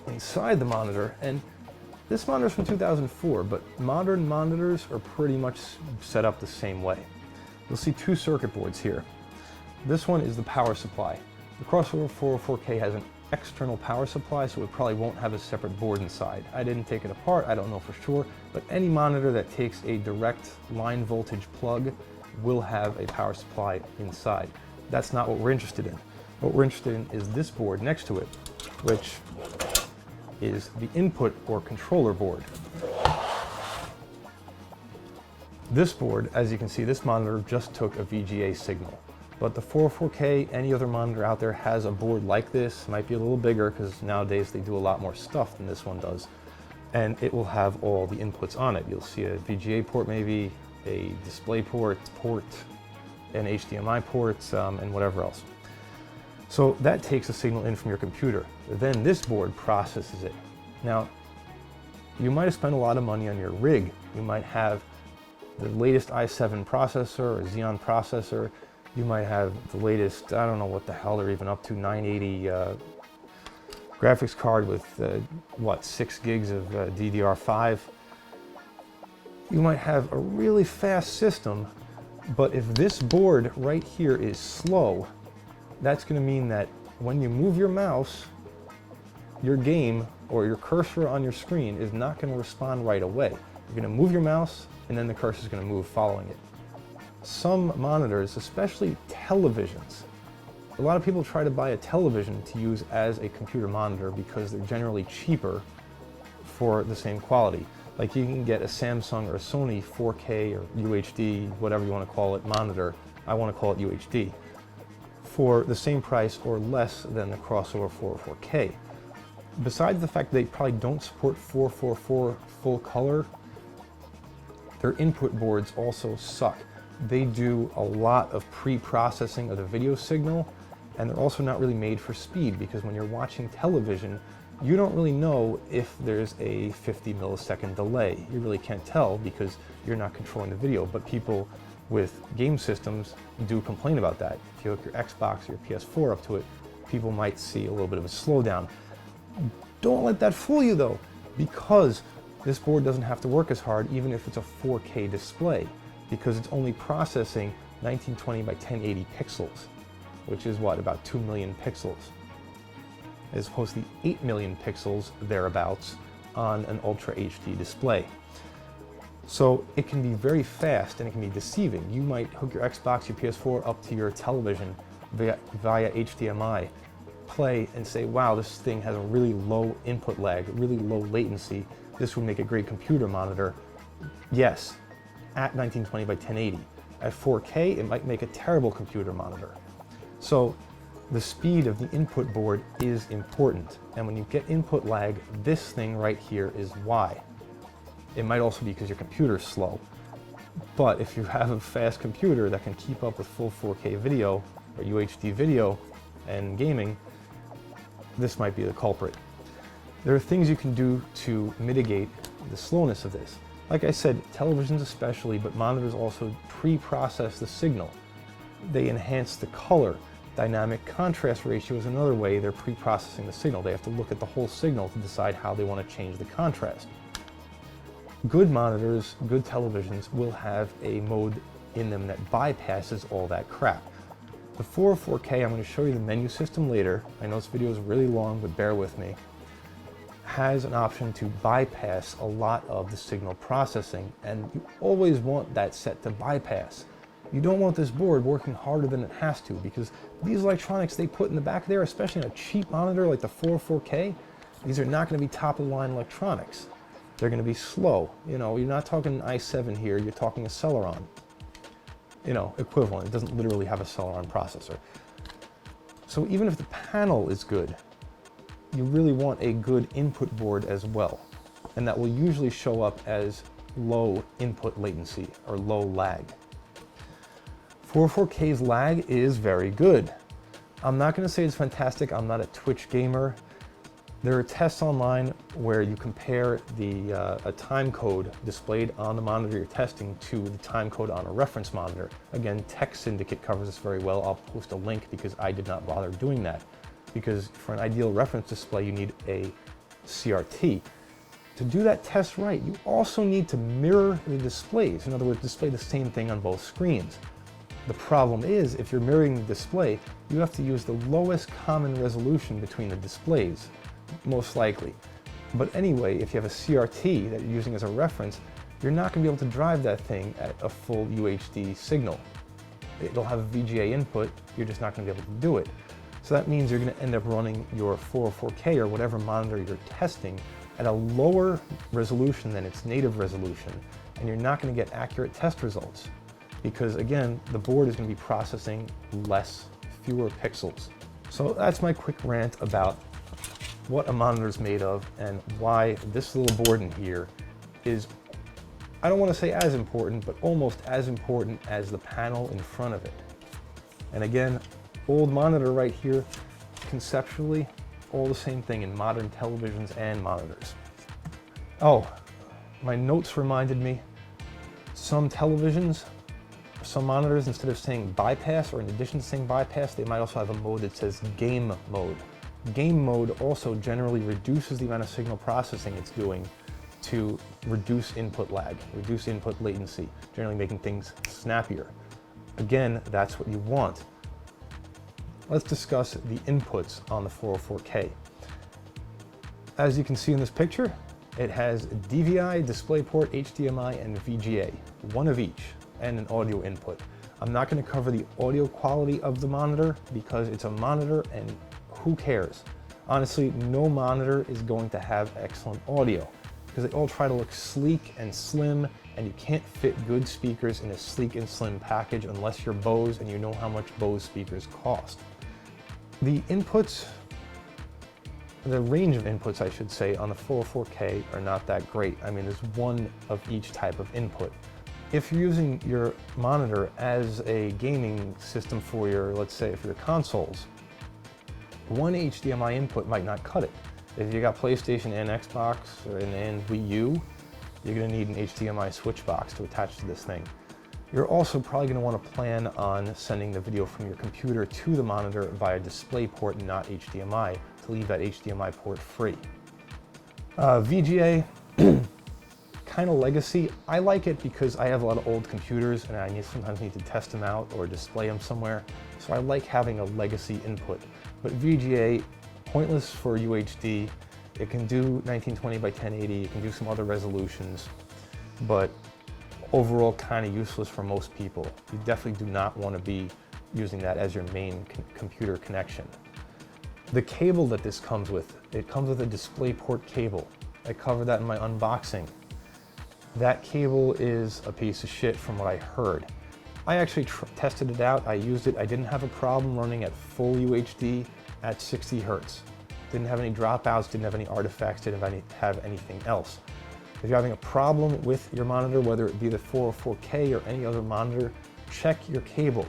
inside the monitor. And this monitor is from 2004, but modern monitors are pretty much set up the same way. You'll see two circuit boards here. This one is the power supply. The Crossover 404K has an external power supply, so it probably won't have a separate board inside. I didn't take it apart, I don't know for sure, but any monitor that takes a direct line voltage plug will have a power supply inside. That's not what we're interested in. What we're interested in is this board next to it, which is the input or controller board. This board, as you can see, this monitor just took a VGA signal. But the 404K, any other monitor out there has a board like this. It might be a little bigger because nowadays they do a lot more stuff than this one does. And it will have all the inputs on it. You'll see a VGA port maybe, a display port, an HDMI port, and whatever else. So that takes a signal in from your computer. Then this board processes it. Now, you might have spent a lot of money on your rig. You might have the latest i7 processor or Xeon processor. You might have the latest, I don't know what the hell they're even up to, 980 graphics card with, 6 gigs of DDR5. You might have a really fast system, but if this board right here is slow, that's going to mean that when you move your mouse, your game or your cursor on your screen is not going to respond right away. You're going to move your mouse, and then the cursor is going to move following it. Some monitors, especially televisions, a lot of people try to buy a television to use as a computer monitor because they're generally cheaper for the same quality. Like you can get a Samsung or a Sony 4K or UHD, whatever you want to call it, monitor. I want to call it UHD, for the same price or less than the Crossover 404K. Besides the fact that they probably don't support 444 full color, their input boards also suck. They do a lot of pre-processing of the video signal, and they're also not really made for speed, because when you're watching television, you don't really know if there's a 50 millisecond delay. You really can't tell because you're not controlling the video, but people with game systems do complain about that. If you hook your Xbox or your PS4 up to it, people might see a little bit of a slowdown. Don't let that fool you though, because this board doesn't have to work as hard even if it's a 4K display, because it's only processing 1920 by 1080 pixels, which is what, about 2 million pixels, as opposed to the 8 million pixels thereabouts on an Ultra HD display. So it can be very fast and it can be deceiving. You might hook your Xbox, your PS4 up to your television via HDMI, play and say, wow, this thing has a really low input lag, really low latency. This would make a great computer monitor. Yes, at 1920 by 1080. At 4K, it might make a terrible computer monitor. So the speed of the input board is important. And when you get input lag, this thing right here is why. It might also be because your computer's slow. But if you have a fast computer that can keep up with full 4K video or UHD video and gaming, this might be the culprit. There are things you can do to mitigate the slowness of this. Like I said, televisions especially, but monitors also pre-process the signal. They enhance the color. Dynamic contrast ratio is another way they're pre-processing the signal. They have to look at the whole signal to decide how they want to change the contrast. Good monitors, good televisions will have a mode in them that bypasses all that crap. The 404K, I'm going to show you the menu system later. I know this video is really long, but bear with me. Has an option to bypass a lot of the signal processing, and you always want that set to bypass. You don't want this board working harder than it has to, because these electronics they put in the back there, especially on a cheap monitor like the 404K, These are not going to be top-of-the-line electronics. They're going to be slow. You know, you're not talking i7 here, you're talking a Celeron. You know, equivalent. It doesn't literally have a Celeron processor. So even if the panel is good, you really want a good input board as well. And that will usually show up as low input latency or low lag. 404K's lag is very good. I'm not going to say it's fantastic. I'm not a Twitch gamer. There are tests online where you compare a time code displayed on the monitor you're testing to the time code on a reference monitor. Again, Tech Syndicate covers this very well. I'll post a link because I did not bother doing that. Because for an ideal reference display, you need a CRT. To do that test right, you also need to mirror the displays. In other words, display the same thing on both screens. The problem is, if you're mirroring the display, you have to use the lowest common resolution between the displays, most likely. But anyway, if you have a CRT that you're using as a reference, you're not going to be able to drive that thing at a full UHD signal. It'll have a VGA input, you're just not going to be able to do it. So that means you're going to end up running your 404K or whatever monitor you're testing at a lower resolution than its native resolution, and you're not going to get accurate test results. Because again, the board is going to be processing fewer pixels. So that's my quick rant about what a monitor is made of and why this little board in here is, I don't want to say as important, but almost as important as the panel in front of it. And again, old monitor right here, conceptually, all the same thing in modern televisions and monitors. Oh, my notes reminded me, some televisions, some monitors, instead of saying bypass, or in addition to saying bypass, they might also have a mode that says game mode. Game mode also generally reduces the amount of signal processing it's doing to reduce input lag, reduce input latency, generally making things snappier. Again, that's what you want. Let's discuss the inputs on the 404K. As you can see in this picture, it has DVI, DisplayPort, HDMI, and VGA, one of each, and an audio input. I'm not going to cover the audio quality of the monitor because it's a monitor and who cares? Honestly, no monitor is going to have excellent audio because they all try to look sleek and slim, and you can't fit good speakers in a sleek and slim package unless you're Bose and you know how much Bose speakers cost. The inputs, the range of inputs I should say, on the 404K are not that great. I mean, there's one of each type of input. If you're using your monitor as a gaming system for your, let's say, for your consoles, one HDMI input might not cut it. If you got PlayStation and Xbox and Wii U, you're going to need an HDMI switch box to attach to this thing. You're also probably going to want to plan on sending the video from your computer to the monitor via DisplayPort and not HDMI to leave that HDMI port free. VGA, kind of legacy. I like it because I have a lot of old computers and I sometimes need to test them out or display them somewhere. So I like having a legacy input. But VGA, pointless for UHD. It can do 1920 by 1080, it can do some other resolutions, but overall kind of useless for most people. You definitely do not want to be using that as your main computer connection. The cable that this comes with, it comes with a DisplayPort cable. I covered that in my unboxing. That cable is a piece of shit from what I heard. I actually tested it out, I used it, I didn't have a problem running at full UHD at 60 Hertz. Didn't have any dropouts, didn't have any artifacts, didn't have anything else. If you're having a problem with your monitor, whether it be the 404K or any other monitor, check your cable.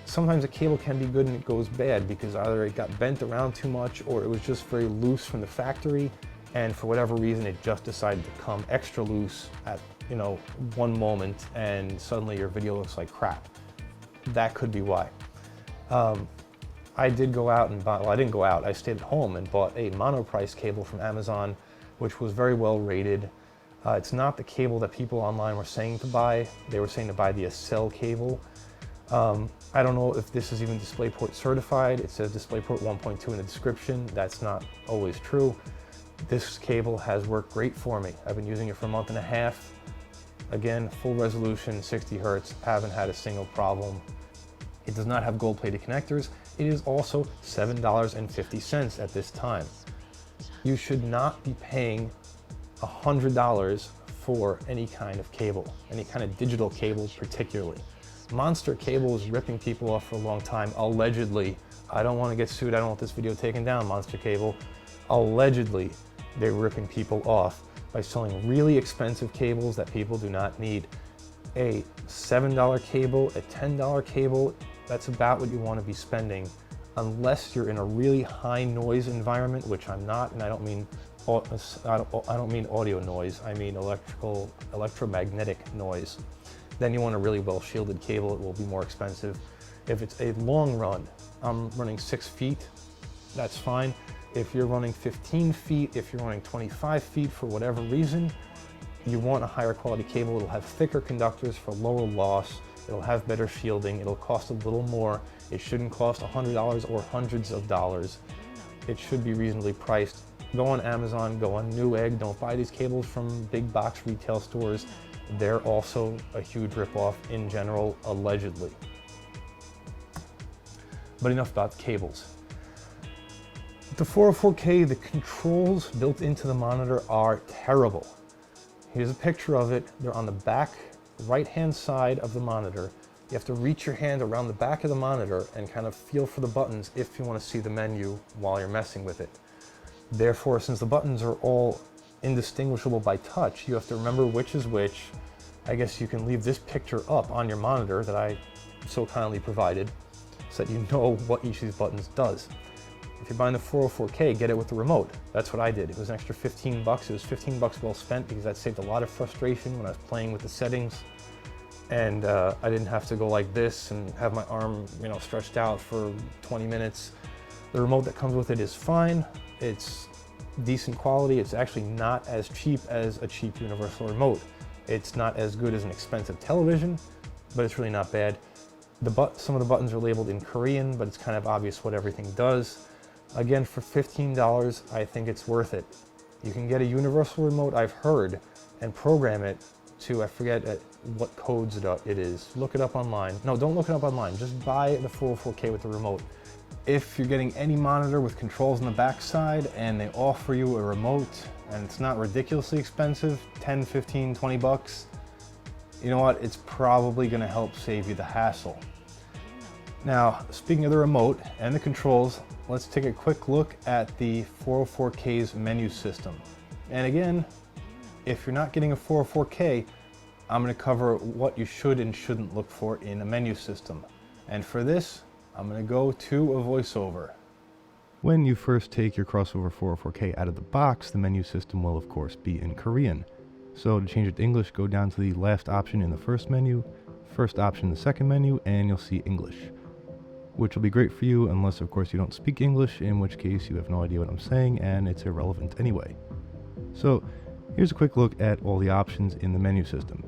Sometimes a cable can be good and it goes bad because either it got bent around too much or it was just very loose from the factory, and for whatever reason it just decided to come extra loose at, you know, one moment and suddenly your video looks like crap. That could be why. I did go out and buy, well, I didn't go out, I stayed at home and bought a monoprice cable from Amazon, which was very well rated. It's not the cable that people online were saying to buy. They were saying to buy the Acel cable. I don't know if this is even DisplayPort certified. It says DisplayPort 1.2 in the description. That's not always true. This cable has worked great for me. I've been using it for a month and a half. Again, full resolution, 60 Hertz, haven't had a single problem. It does not have gold-plated connectors. It is also $7.50 at this time. You should not be paying $100 for any kind of cable, any kind of digital cable particularly. Monster Cable is ripping people off for a long time, allegedly. I don't want to get sued, I don't want this video taken down, Monster Cable. Allegedly, they're ripping people off by selling really expensive cables that people do not need. A $7 cable, a $10 cable, that's about what you want to be spending, unless you're in a really high noise environment, which I'm not, and I don't mean audio noise, I mean electromagnetic noise. Then you want a really well shielded cable, it will be more expensive. If it's a long run, I'm running 6 feet, that's fine. If you're running 15 feet, if you're running 25 feet for whatever reason, you want a higher quality cable. It'll have thicker conductors for lower loss, it'll have better shielding, it'll cost a little more. It shouldn't cost $100 or hundreds of dollars. It should be reasonably priced. Go on Amazon, go on Newegg, don't buy these cables from big box retail stores. They're also a huge ripoff in general, allegedly. But enough about the cables. The 404K, the controls built into the monitor are terrible. Here's a picture of it. They're on the back right-hand side of the monitor. You have to reach your hand around the back of the monitor and kind of feel for the buttons if you want to see the menu while you're messing with it. Therefore, since the buttons are all indistinguishable by touch, you have to remember which is which. I guess you can leave this picture up on your monitor that I so kindly provided so that you know what each of these buttons does. If you're buying the 404K, get it with the remote. That's what I did. It was an extra 15 bucks. It was 15 bucks well spent because that saved a lot of frustration when I was playing with the settings. And I didn't have to go like this and have my arm, stretched out for 20 minutes. The remote that comes with it is fine. It's decent quality. It's actually not as cheap as a cheap universal remote. It's not as good as an expensive television, but it's really not bad. Some of the buttons are labeled in Korean, but it's kind of obvious what everything does. Again, for $15, I think it's worth it. You can get a universal remote, I've heard, and program it to, I forget what codes it is. Look it up online. No, don't look it up online. Just buy the 404K with the remote. If you're getting any monitor with controls on the back side and they offer you a remote and it's not ridiculously expensive, 10, 15, 20 bucks, you know what? It's probably going to help save you the hassle. Now, speaking of the remote and the controls, let's take a quick look at the 404K's menu system. And again, if you're not getting a 404K, I'm going to cover what you should and shouldn't look for in a menu system. And for this, I'm going to go to a voiceover. When you first take your Crossover 404K out of the box, the menu system will of course be in Korean. So to change it to English, go down to the last option in the first menu, first option in the second menu, and you'll see English. Which will be great for you unless of course you don't speak English, in which case you have no idea what I'm saying and it's irrelevant anyway. So here's a quick look at all the options in the menu system.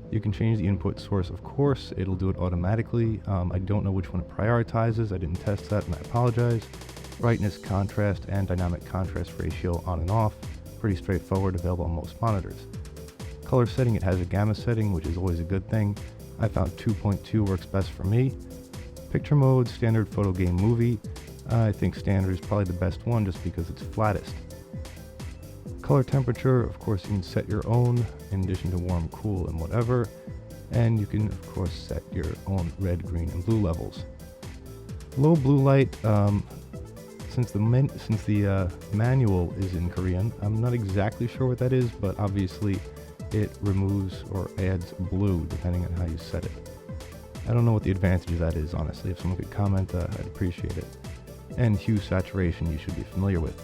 You can change the input source, of course, it'll do it automatically. I don't know which one it prioritizes, I didn't test that and I apologize. Brightness, contrast, and dynamic contrast ratio on and off, pretty straightforward, available on most monitors. Color setting, it has a gamut setting, which is always a good thing. I found 2.2 works best for me. Picture mode, standard photo game movie. I think standard is probably the best one just because it's flattest. Color temperature, of course you can set your own, in addition to warm, cool, and whatever. And you can of course set your own red, green, and blue levels. Low blue light, since the manual is in Korean, I'm not exactly sure what that is, but obviously it removes or adds blue depending on how you set it. I don't know what the advantage of that is, honestly. If someone could comment, I'd appreciate it. And hue saturation you should be familiar with.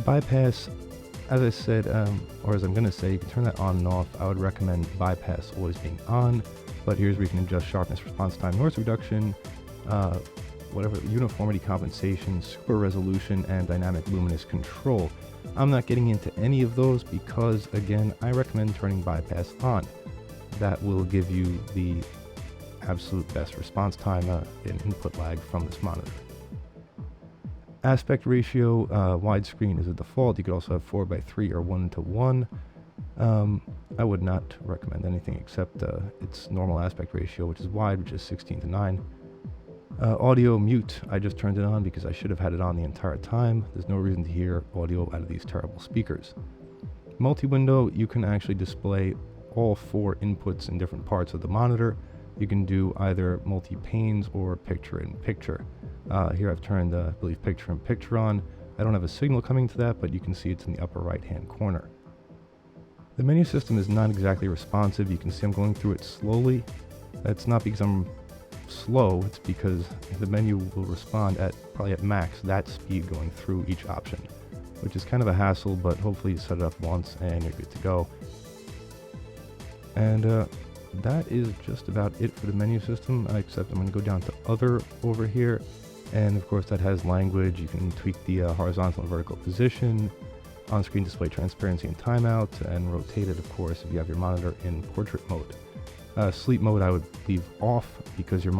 Bypass, as I said, or as I'm going to say, you can turn that on and off. I would recommend bypass always being on, but here's where you can adjust sharpness, response time, noise reduction, whatever, uniformity compensation, super resolution, and dynamic luminous control. I'm not getting into any of those because, again, I recommend turning bypass on. That will give you the absolute best response time and input lag from this monitor. Aspect ratio, widescreen is a default. You could also have 4:3 or 1:1. I would not recommend anything except its normal aspect ratio, which is wide, which is 16:9. Audio mute, I just turned it on because I should have had it on the entire time. There's no reason to hear audio out of these terrible speakers. Multi-window, you can actually display all 4 inputs in different parts of the monitor. You can do either multi-panes or picture-in-picture. Here I've turned, I believe, picture-in-picture on. I don't have a signal coming to that, but you can see it's in the upper right-hand corner. The menu system is not exactly responsive. You can see I'm going through it slowly. That's not because I'm slow, it's because the menu will respond at probably at max that speed going through each option, which is kind of a hassle, but hopefully you set it up once and you're good to go. And that is just about it for the menu system, except I'm going to go down to other over here, and of course that has language. You can tweak the horizontal and vertical position, on-screen display transparency and timeout, and rotate it, of course, if you have your monitor in portrait mode. Sleep mode I would leave off because your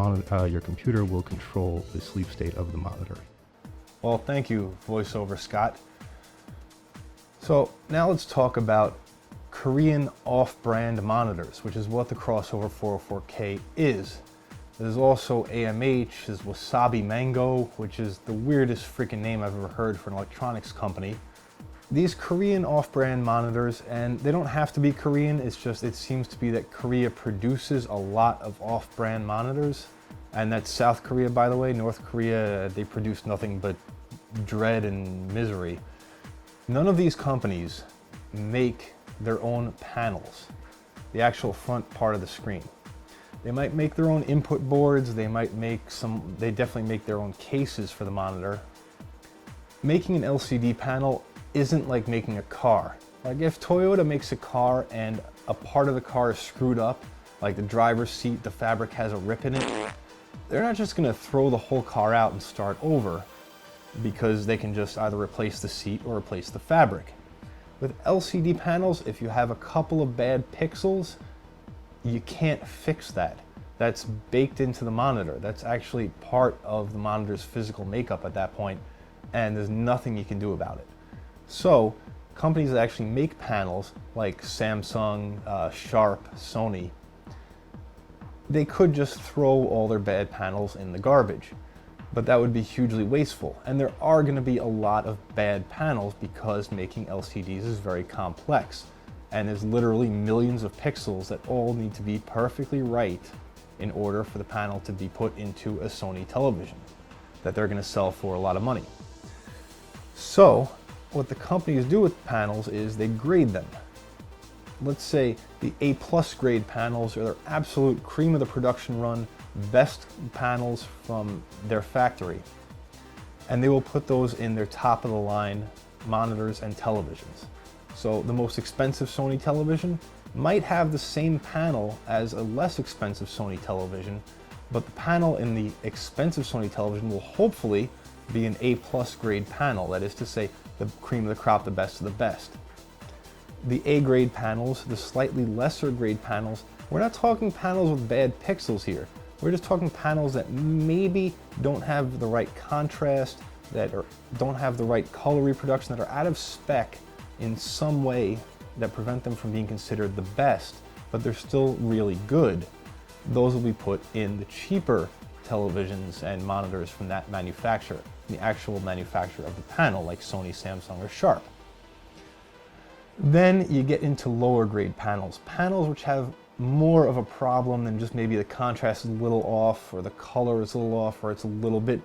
computer will control the sleep state of the monitor. Well, thank you, VoiceOver Scott. So now let's talk about Korean off-brand monitors, which is what the Crossover 404K is. There's also AMH, there's Wasabi Mango, which is the weirdest freaking name I've ever heard for an electronics company. These Korean off-brand monitors, and they don't have to be Korean, it's just it seems to be that Korea produces a lot of off-brand monitors, and that's South Korea, by the way. North Korea, they produce nothing but dread and misery. None of these companies make their own panels, the actual front part of the screen. They might make their own input boards, they definitely make their own cases for the monitor. Making an LCD panel isn't like making a car. Like if Toyota makes a car and a part of the car is screwed up, like the driver's seat, the fabric has a rip in it, they're not just gonna throw the whole car out and start over because they can just either replace the seat or replace the fabric. With LCD panels, if you have a couple of bad pixels, you can't fix that. That's baked into the monitor. That's actually part of the monitor's physical makeup at that point, and there's nothing you can do about it. So companies that actually make panels like Samsung, Sharp, Sony, they could just throw all their bad panels in the garbage, but that would be hugely wasteful. And there are going to be a lot of bad panels because making LCDs is very complex, and there's literally millions of pixels that all need to be perfectly right in order for the panel to be put into a Sony television that they're going to sell for a lot of money. So what the companies do with panels is they grade them. Let's say the A+ grade panels are their absolute cream of the production run, best panels from their factory. And they will put those in their top of the line monitors and televisions. So the most expensive Sony television might have the same panel as a less expensive Sony television, but the panel in the expensive Sony television will hopefully be an A+ grade panel. That is to say, the cream of the crop, the best of the best. The A grade panels, the slightly lesser grade panels, we're not talking panels with bad pixels here. We're just talking panels that maybe don't have the right contrast, don't have the right color reproduction, that are out of spec in some way that prevent them from being considered the best, but they're still really good. Those will be put in the cheaper televisions and monitors from that manufacturer, the actual manufacturer of the panel, like Sony, Samsung, or Sharp. Then you get into lower grade panels, panels which have more of a problem than just maybe the contrast is a little off, or the color is a little off, or it's a little bit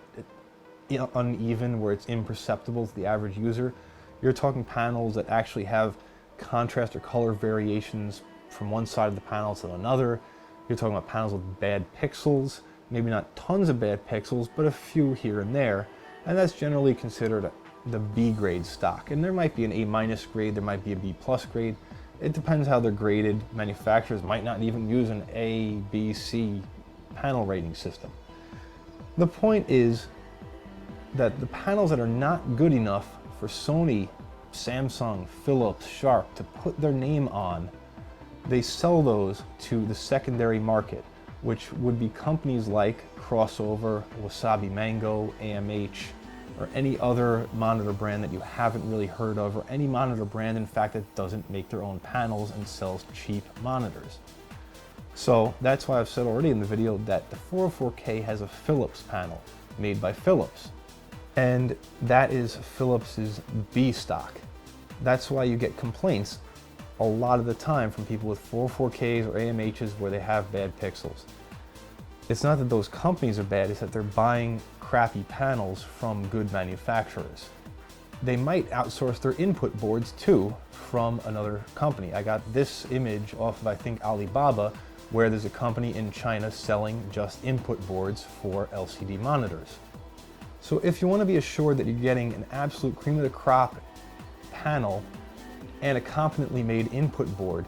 uneven where it's imperceptible to the average user. You're talking panels that actually have contrast or color variations from one side of the panel to another. You're talking about panels with bad pixels, maybe not tons of bad pixels, but a few here and there. And that's generally considered the B grade stock. And there might be an A- grade, there might be a B+ grade. It depends how they're graded. Manufacturers might not even use an A, B, C panel rating system. The point is that the panels that are not good enough for Sony, Samsung, Philips, Sharp to put their name on, they sell those to the secondary market, which would be companies like Crossover, Wasabi Mango, AMH, or any other monitor brand that you haven't really heard of, or any monitor brand, in fact, that doesn't make their own panels and sells cheap monitors. So that's why I've said already in the video that the 404K has a Philips panel made by Philips. And that is Philips's B stock. That's why you get complaints a lot of the time from people with 404Ks or AMHs where they have bad pixels. It's not that those companies are bad, it's that they're buying crappy panels from good manufacturers. They might outsource their input boards too from another company. I got this image off of, I think, Alibaba, where there's a company in China selling just input boards for LCD monitors. So if you want to be assured that you're getting an absolute cream of the crop panel and a competently made input board,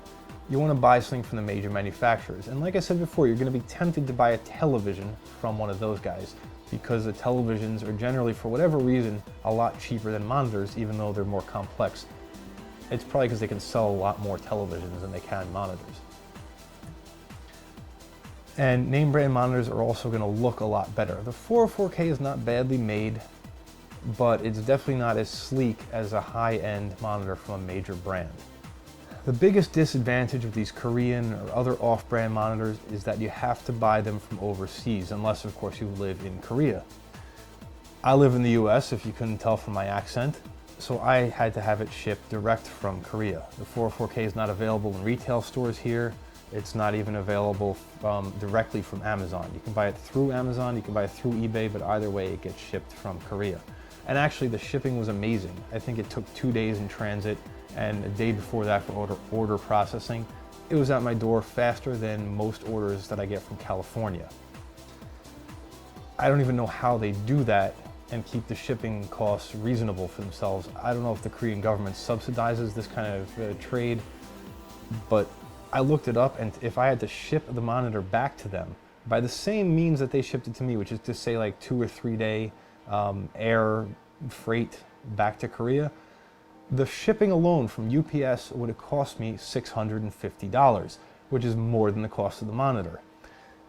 you want to buy something from the major manufacturers. And like I said before, you're going to be tempted to buy a television from one of those guys because the televisions are generally, for whatever reason, a lot cheaper than monitors, even though they're more complex. It's probably because they can sell a lot more televisions than they can monitors. And name brand monitors are also going to look a lot better. The 404K is not badly made, but it's definitely not as sleek as a high-end monitor from a major brand. The biggest disadvantage of these Korean or other off-brand monitors is that you have to buy them from overseas, unless of course you live in Korea. I live in the US, if you couldn't tell from my accent, so I had to have it shipped direct from Korea. The 404K is not available in retail stores here. It's not even available directly from Amazon. You can buy it through Amazon, you can buy it through eBay, but either way it gets shipped from Korea. And actually the shipping was amazing. I think it took 2 days in transit and a day before that for order processing. It was at my door faster than most orders that I get from California. I don't even know how they do that and keep the shipping costs reasonable for themselves. I don't know if the Korean government subsidizes this kind of trade, but I looked it up, and if I had to ship the monitor back to them by the same means that they shipped it to me, which is to say like 2 or 3 day air freight back to Korea, the shipping alone from UPS would have cost me $650, which is more than the cost of the monitor.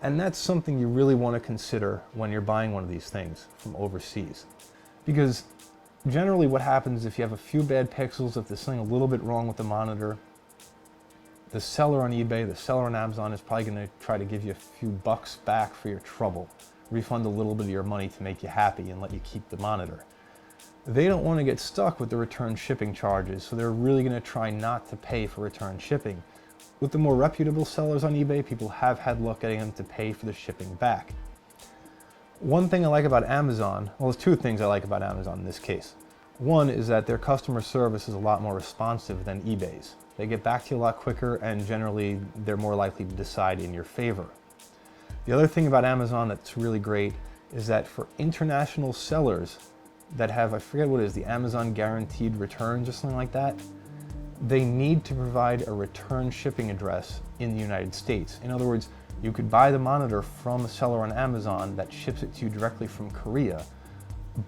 And that's something you really want to consider when you're buying one of these things from overseas. Because generally what happens if you have a few bad pixels, if there's something a little bit wrong with the monitor, the seller on eBay, the seller on Amazon is probably going to try to give you a few bucks back for your trouble, refund a little bit of your money to make you happy and let you keep the monitor. They don't want to get stuck with the return shipping charges, so they're really going to try not to pay for return shipping. With the more reputable sellers on eBay, people have had luck getting them to pay for the shipping back. One thing I like about Amazon, well, there's 2 things I like about Amazon in this case. One is that their customer service is a lot more responsive than eBay's. They get back to you a lot quicker, and generally they're more likely to decide in your favor. The other thing about Amazon that's really great is that for international sellers that have, I forget what it is, the Amazon guaranteed returns or something like that, they need to provide a return shipping address in the United States. In other words, you could buy the monitor from a seller on Amazon that ships it to you directly from Korea,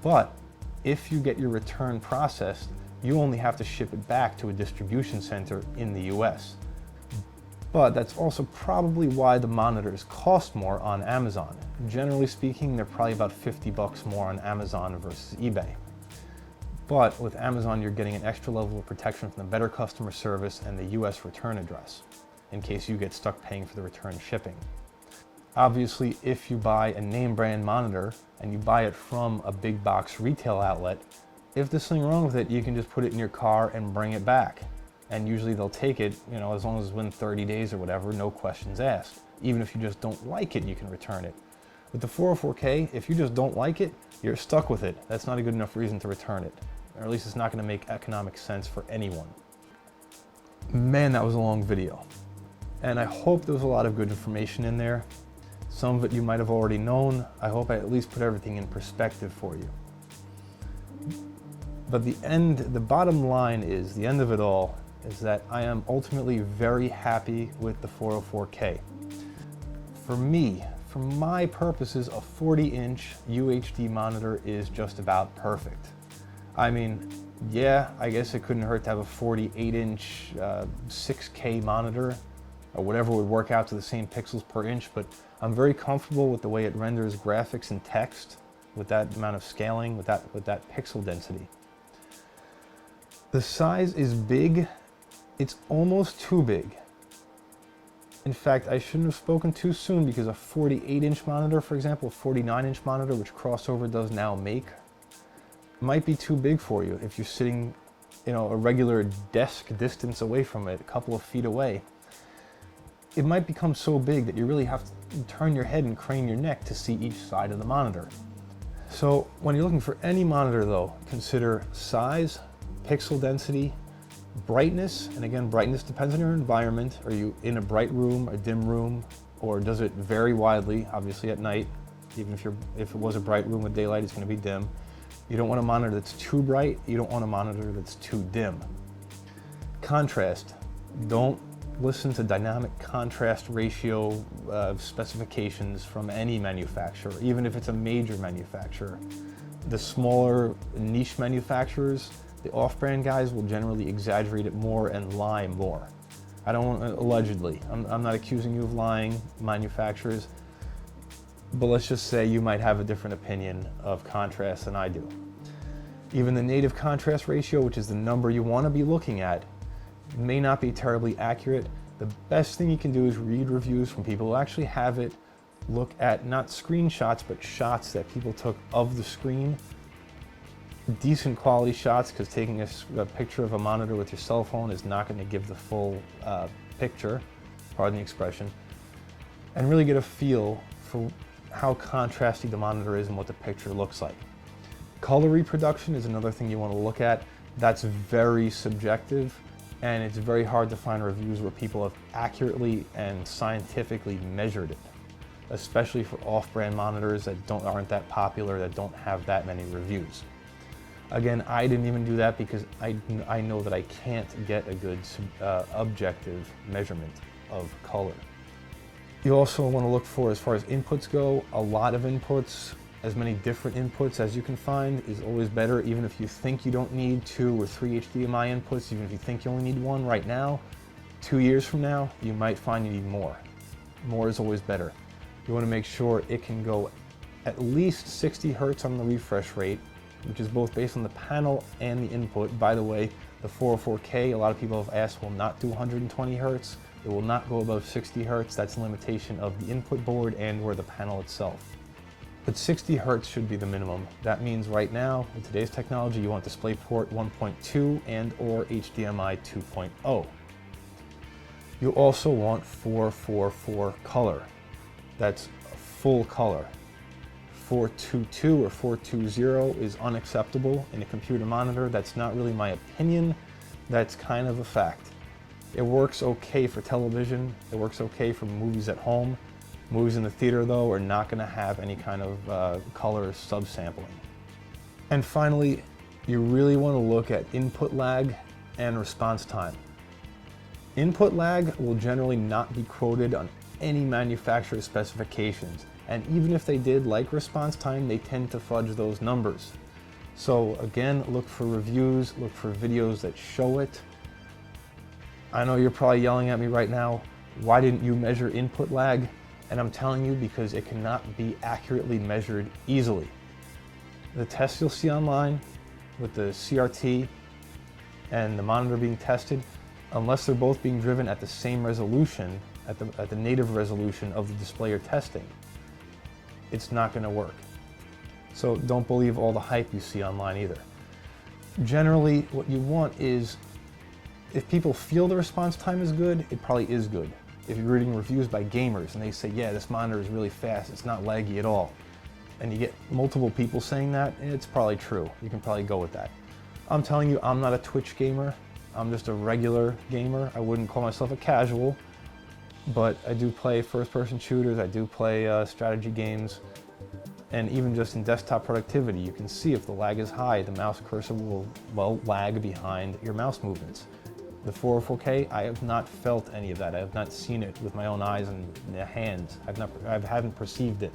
but if you get your return processed, you only have to ship it back to a distribution center in the US. But that's also probably why the monitors cost more on Amazon. Generally speaking, they're probably about 50 bucks more on Amazon versus eBay. But with Amazon, you're getting an extra level of protection from the better customer service and the US return address, in case you get stuck paying for the return shipping. Obviously, if you buy a name brand monitor and you buy it from a big box retail outlet, if there's something wrong with it, you can just put it in your car and bring it back. And usually they'll take it, as long as it's within 30 days or whatever, no questions asked. Even if you just don't like it, you can return it. With the 404K, if you just don't like it, you're stuck with it. That's not a good enough reason to return it. Or at least it's not going to make economic sense for anyone. Man, that was a long video. And I hope there was a lot of good information in there. Some of it you might have already known. I hope I at least put everything in perspective for you. But the bottom line is, the end of it all, is that I am ultimately very happy with the 404K. For me, for my purposes, a 40-inch UHD monitor is just about perfect. I mean, yeah, I guess it couldn't hurt to have a 48-inch 6K monitor, or whatever would work out to the same pixels per inch, but I'm very comfortable with the way it renders graphics and text with that amount of scaling, with that pixel density. The size is big. It's almost too big. In fact, I shouldn't have spoken too soon, because a 48-inch monitor, for example, a 49-inch monitor, which Crossover does now make, might be too big for you if you're sitting, a regular desk distance away from it, a couple of feet away. It might become so big that you really have to turn your head and crane your neck to see each side of the monitor. So when you're looking for any monitor though, consider size, pixel density, brightness, and again, brightness depends on your environment. Are you in a bright room, a dim room, or does it vary widely? Obviously at night, even if it was a bright room with daylight, it's going to be dim. You don't want a monitor that's too bright. You don't want a monitor that's too dim. Contrast. Don't listen to dynamic contrast ratio specifications from any manufacturer, even if it's a major manufacturer. The smaller niche manufacturers, the off-brand guys, will generally exaggerate it more and lie more. I don't want, allegedly, I'm not accusing you of lying, manufacturers, but let's just say you might have a different opinion of contrast than I do. Even the native contrast ratio, which is the number you want to be looking at, may not be terribly accurate. The best thing you can do is read reviews from people who actually have it. Look at not screenshots, but shots that people took of the screen. Decent quality shots, because taking a picture of a monitor with your cell phone is not going to give the full picture, pardon the expression, and really get a feel for how contrasty the monitor is and what the picture looks like. Color reproduction is another thing you want to look at. That's very subjective, and it's very hard to find reviews where people have accurately and scientifically measured it, especially for off-brand monitors that aren't that popular, that don't have that many reviews. Again, I didn't even do that because I know that I can't get a good objective measurement of color. You also want to look for, as far as inputs go, a lot of inputs. As many different inputs as you can find is always better. Even if you think you don't need 2 or 3 HDMI inputs, even if you think you only need 1 right now, 2 years from now, you might find you need more. More is always better. You want to make sure it can go at least 60 Hertz on the refresh rate, which is both based on the panel and the input. By the way, the 404K, a lot of people have asked, will not do 120 Hertz. It will not go above 60 Hertz. That's a limitation of the input board and or the panel itself. But 60 Hertz should be the minimum. That means right now, with today's technology, you want DisplayPort 1.2 and or HDMI 2.0. You also want 444 color. That's full color. 422 or 420 is unacceptable in a computer monitor. That's not really my opinion. That's kind of a fact. It works okay for television. It works okay for movies at home. Movies in the theater, though, are not going to have any kind of color subsampling. And finally, you really want to look at input lag and response time. Input lag will generally not be quoted on any manufacturer's specifications. And even if they did, like response time, they tend to fudge those numbers. So again, look for reviews, look for videos that show it. I know you're probably yelling at me right now, why didn't you measure input lag? And I'm telling you, because it cannot be accurately measured easily. The tests you'll see online with the CRT and the monitor being tested, unless they're both being driven at the same resolution, at the native resolution of the display you're testing, it's not going to work. So don't believe all the hype you see online either. Generally, what you want is, if people feel the response time is good, it probably is good. If you're reading reviews by gamers and they say, yeah, this monitor is really fast, it's not laggy at all, and you get multiple people saying that, it's probably true. You can probably go with that. I'm telling you, I'm not a Twitch gamer. I'm just a regular gamer. I wouldn't call myself a casual, but I do play first-person shooters, I do play strategy games, and even just in desktop productivity, you can see if the lag is high, the mouse cursor will, well, lag behind your mouse movements. The 404K, I have not felt any of that. I have not seen it with my own eyes and hands. I haven't perceived it.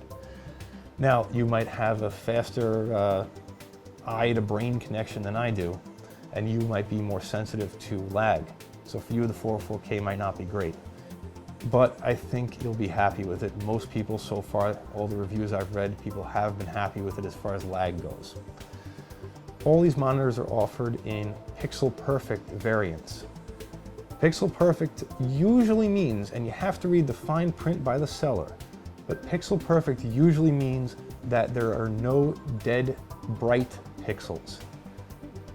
Now, you might have a faster eye-to-brain connection than I do, and you might be more sensitive to lag. So for you, the 404K might not be great. But I think you'll be happy with it. Most people so far, all the reviews I've read, people have been happy with it as far as lag goes. All these monitors are offered in pixel perfect variants. Pixel perfect usually means, and you have to read the fine print by the seller, but pixel perfect usually means that there are no dead bright pixels.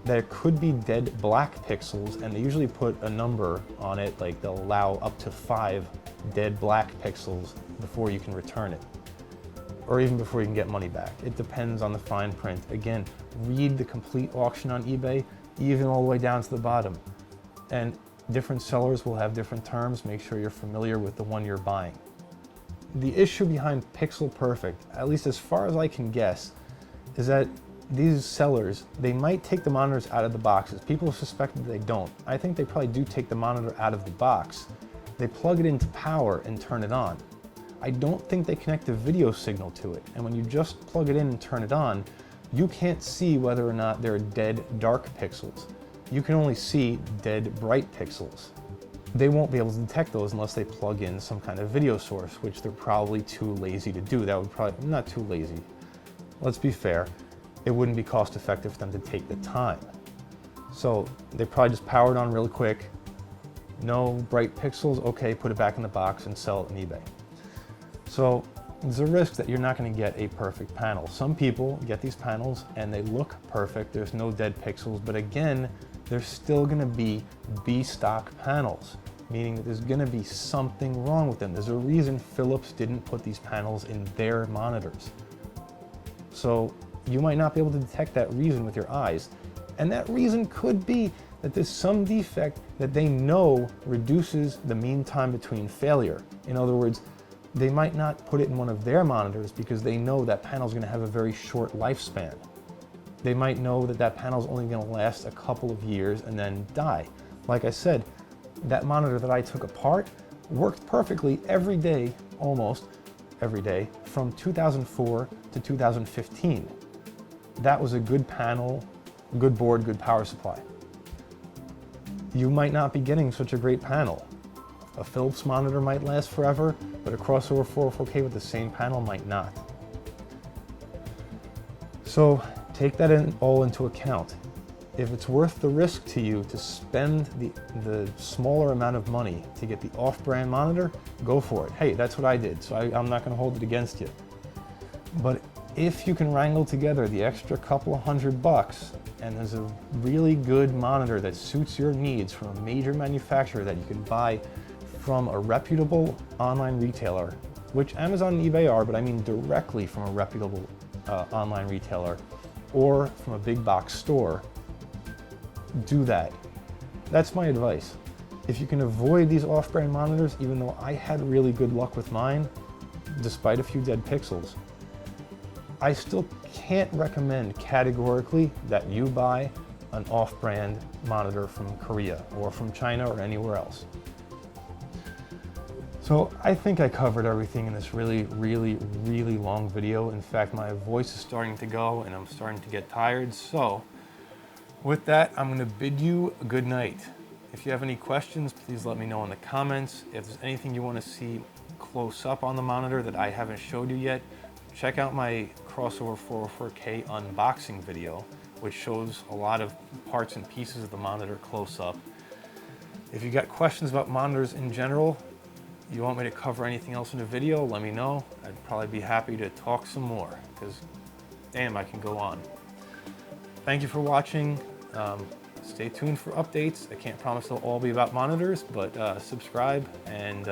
There could be dead black pixels, and they usually put a number on it, like they'll allow up to 5 dead black pixels before you can return it, or even before you can get money back. It depends on the fine print. Again, read the complete auction on eBay, even all the way down to the bottom. And different sellers will have different terms. Make sure you're familiar with the one you're buying. The issue behind pixel perfect, at least as far as I can guess, is that these sellers, they might take the monitors out of the boxes. People suspect that they don't. I think they probably do take the monitor out of the box. They plug it into power and turn it on. I don't think they connect a video signal to it. And when you just plug it in and turn it on, you can't see whether or not there are dead dark pixels. You can only see dead bright pixels. They won't be able to detect those unless they plug in some kind of video source, which they're probably too lazy to do. That would probably, not too lazy. Let's be fair. It wouldn't be cost effective for them to take the time. So they probably just power it on really quick. No bright pixels, okay, put it back in the box and sell it on eBay. So there's a risk that you're not going to get a perfect panel. Some people get these panels and they look perfect, there's no dead pixels, but again, there's still going to be B-stock panels, meaning that there's going to be something wrong with them. There's a reason Philips didn't put these panels in their monitors. So you might not be able to detect that reason with your eyes. And that reason could be that there's some defect that they know reduces the mean time between failure. In other words, they might not put it in one of their monitors because they know that panel is going to have a very short lifespan. They might know that that panel is only going to last a couple of years and then die. Like I said, that monitor that I took apart worked perfectly every day, almost every day, from 2004 to 2015. That was a good panel, good board, good power supply. You might not be getting such a great panel. A Philips monitor might last forever, but a crossover 404K with the same panel might not. So take that all into account. If it's worth the risk to you to spend the smaller amount of money to get the off-brand monitor, go for it. Hey, that's what I did, so I'm not going to hold it against you. But if you can wrangle together the extra couple of $100 and there's a really good monitor that suits your needs from a major manufacturer that you can buy from a reputable online retailer, which Amazon and eBay are, but I mean directly from a reputable online retailer or from a big box store, do that. That's my advice. If you can avoid these off-brand monitors, even though I had really good luck with mine, despite a few dead pixels, I still can't recommend categorically that you buy an off-brand monitor from Korea or from China or anywhere else. So I think I covered everything in this really long video. In fact, my voice is starting to go and I'm starting to get tired. So with that, I'm going to bid you a good night. If you have any questions, please let me know in the comments. If there's anything you want to see close up on the monitor that I haven't showed you yet, check out my crossover 404K unboxing video, which shows a lot of parts and pieces of the monitor close up. If you got questions about monitors in general, you want me to cover anything else in the video, let me know. I'd probably be happy to talk some more, because damn, I can go on. Thank you for watching. Stay tuned for updates. I can't promise they'll all be about monitors, but subscribe, and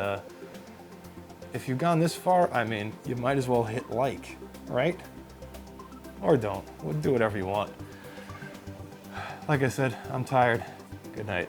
if you've gone this far, I mean, you might as well hit like, right? Or don't. We'll do whatever you want. Like I said, I'm tired. Good night.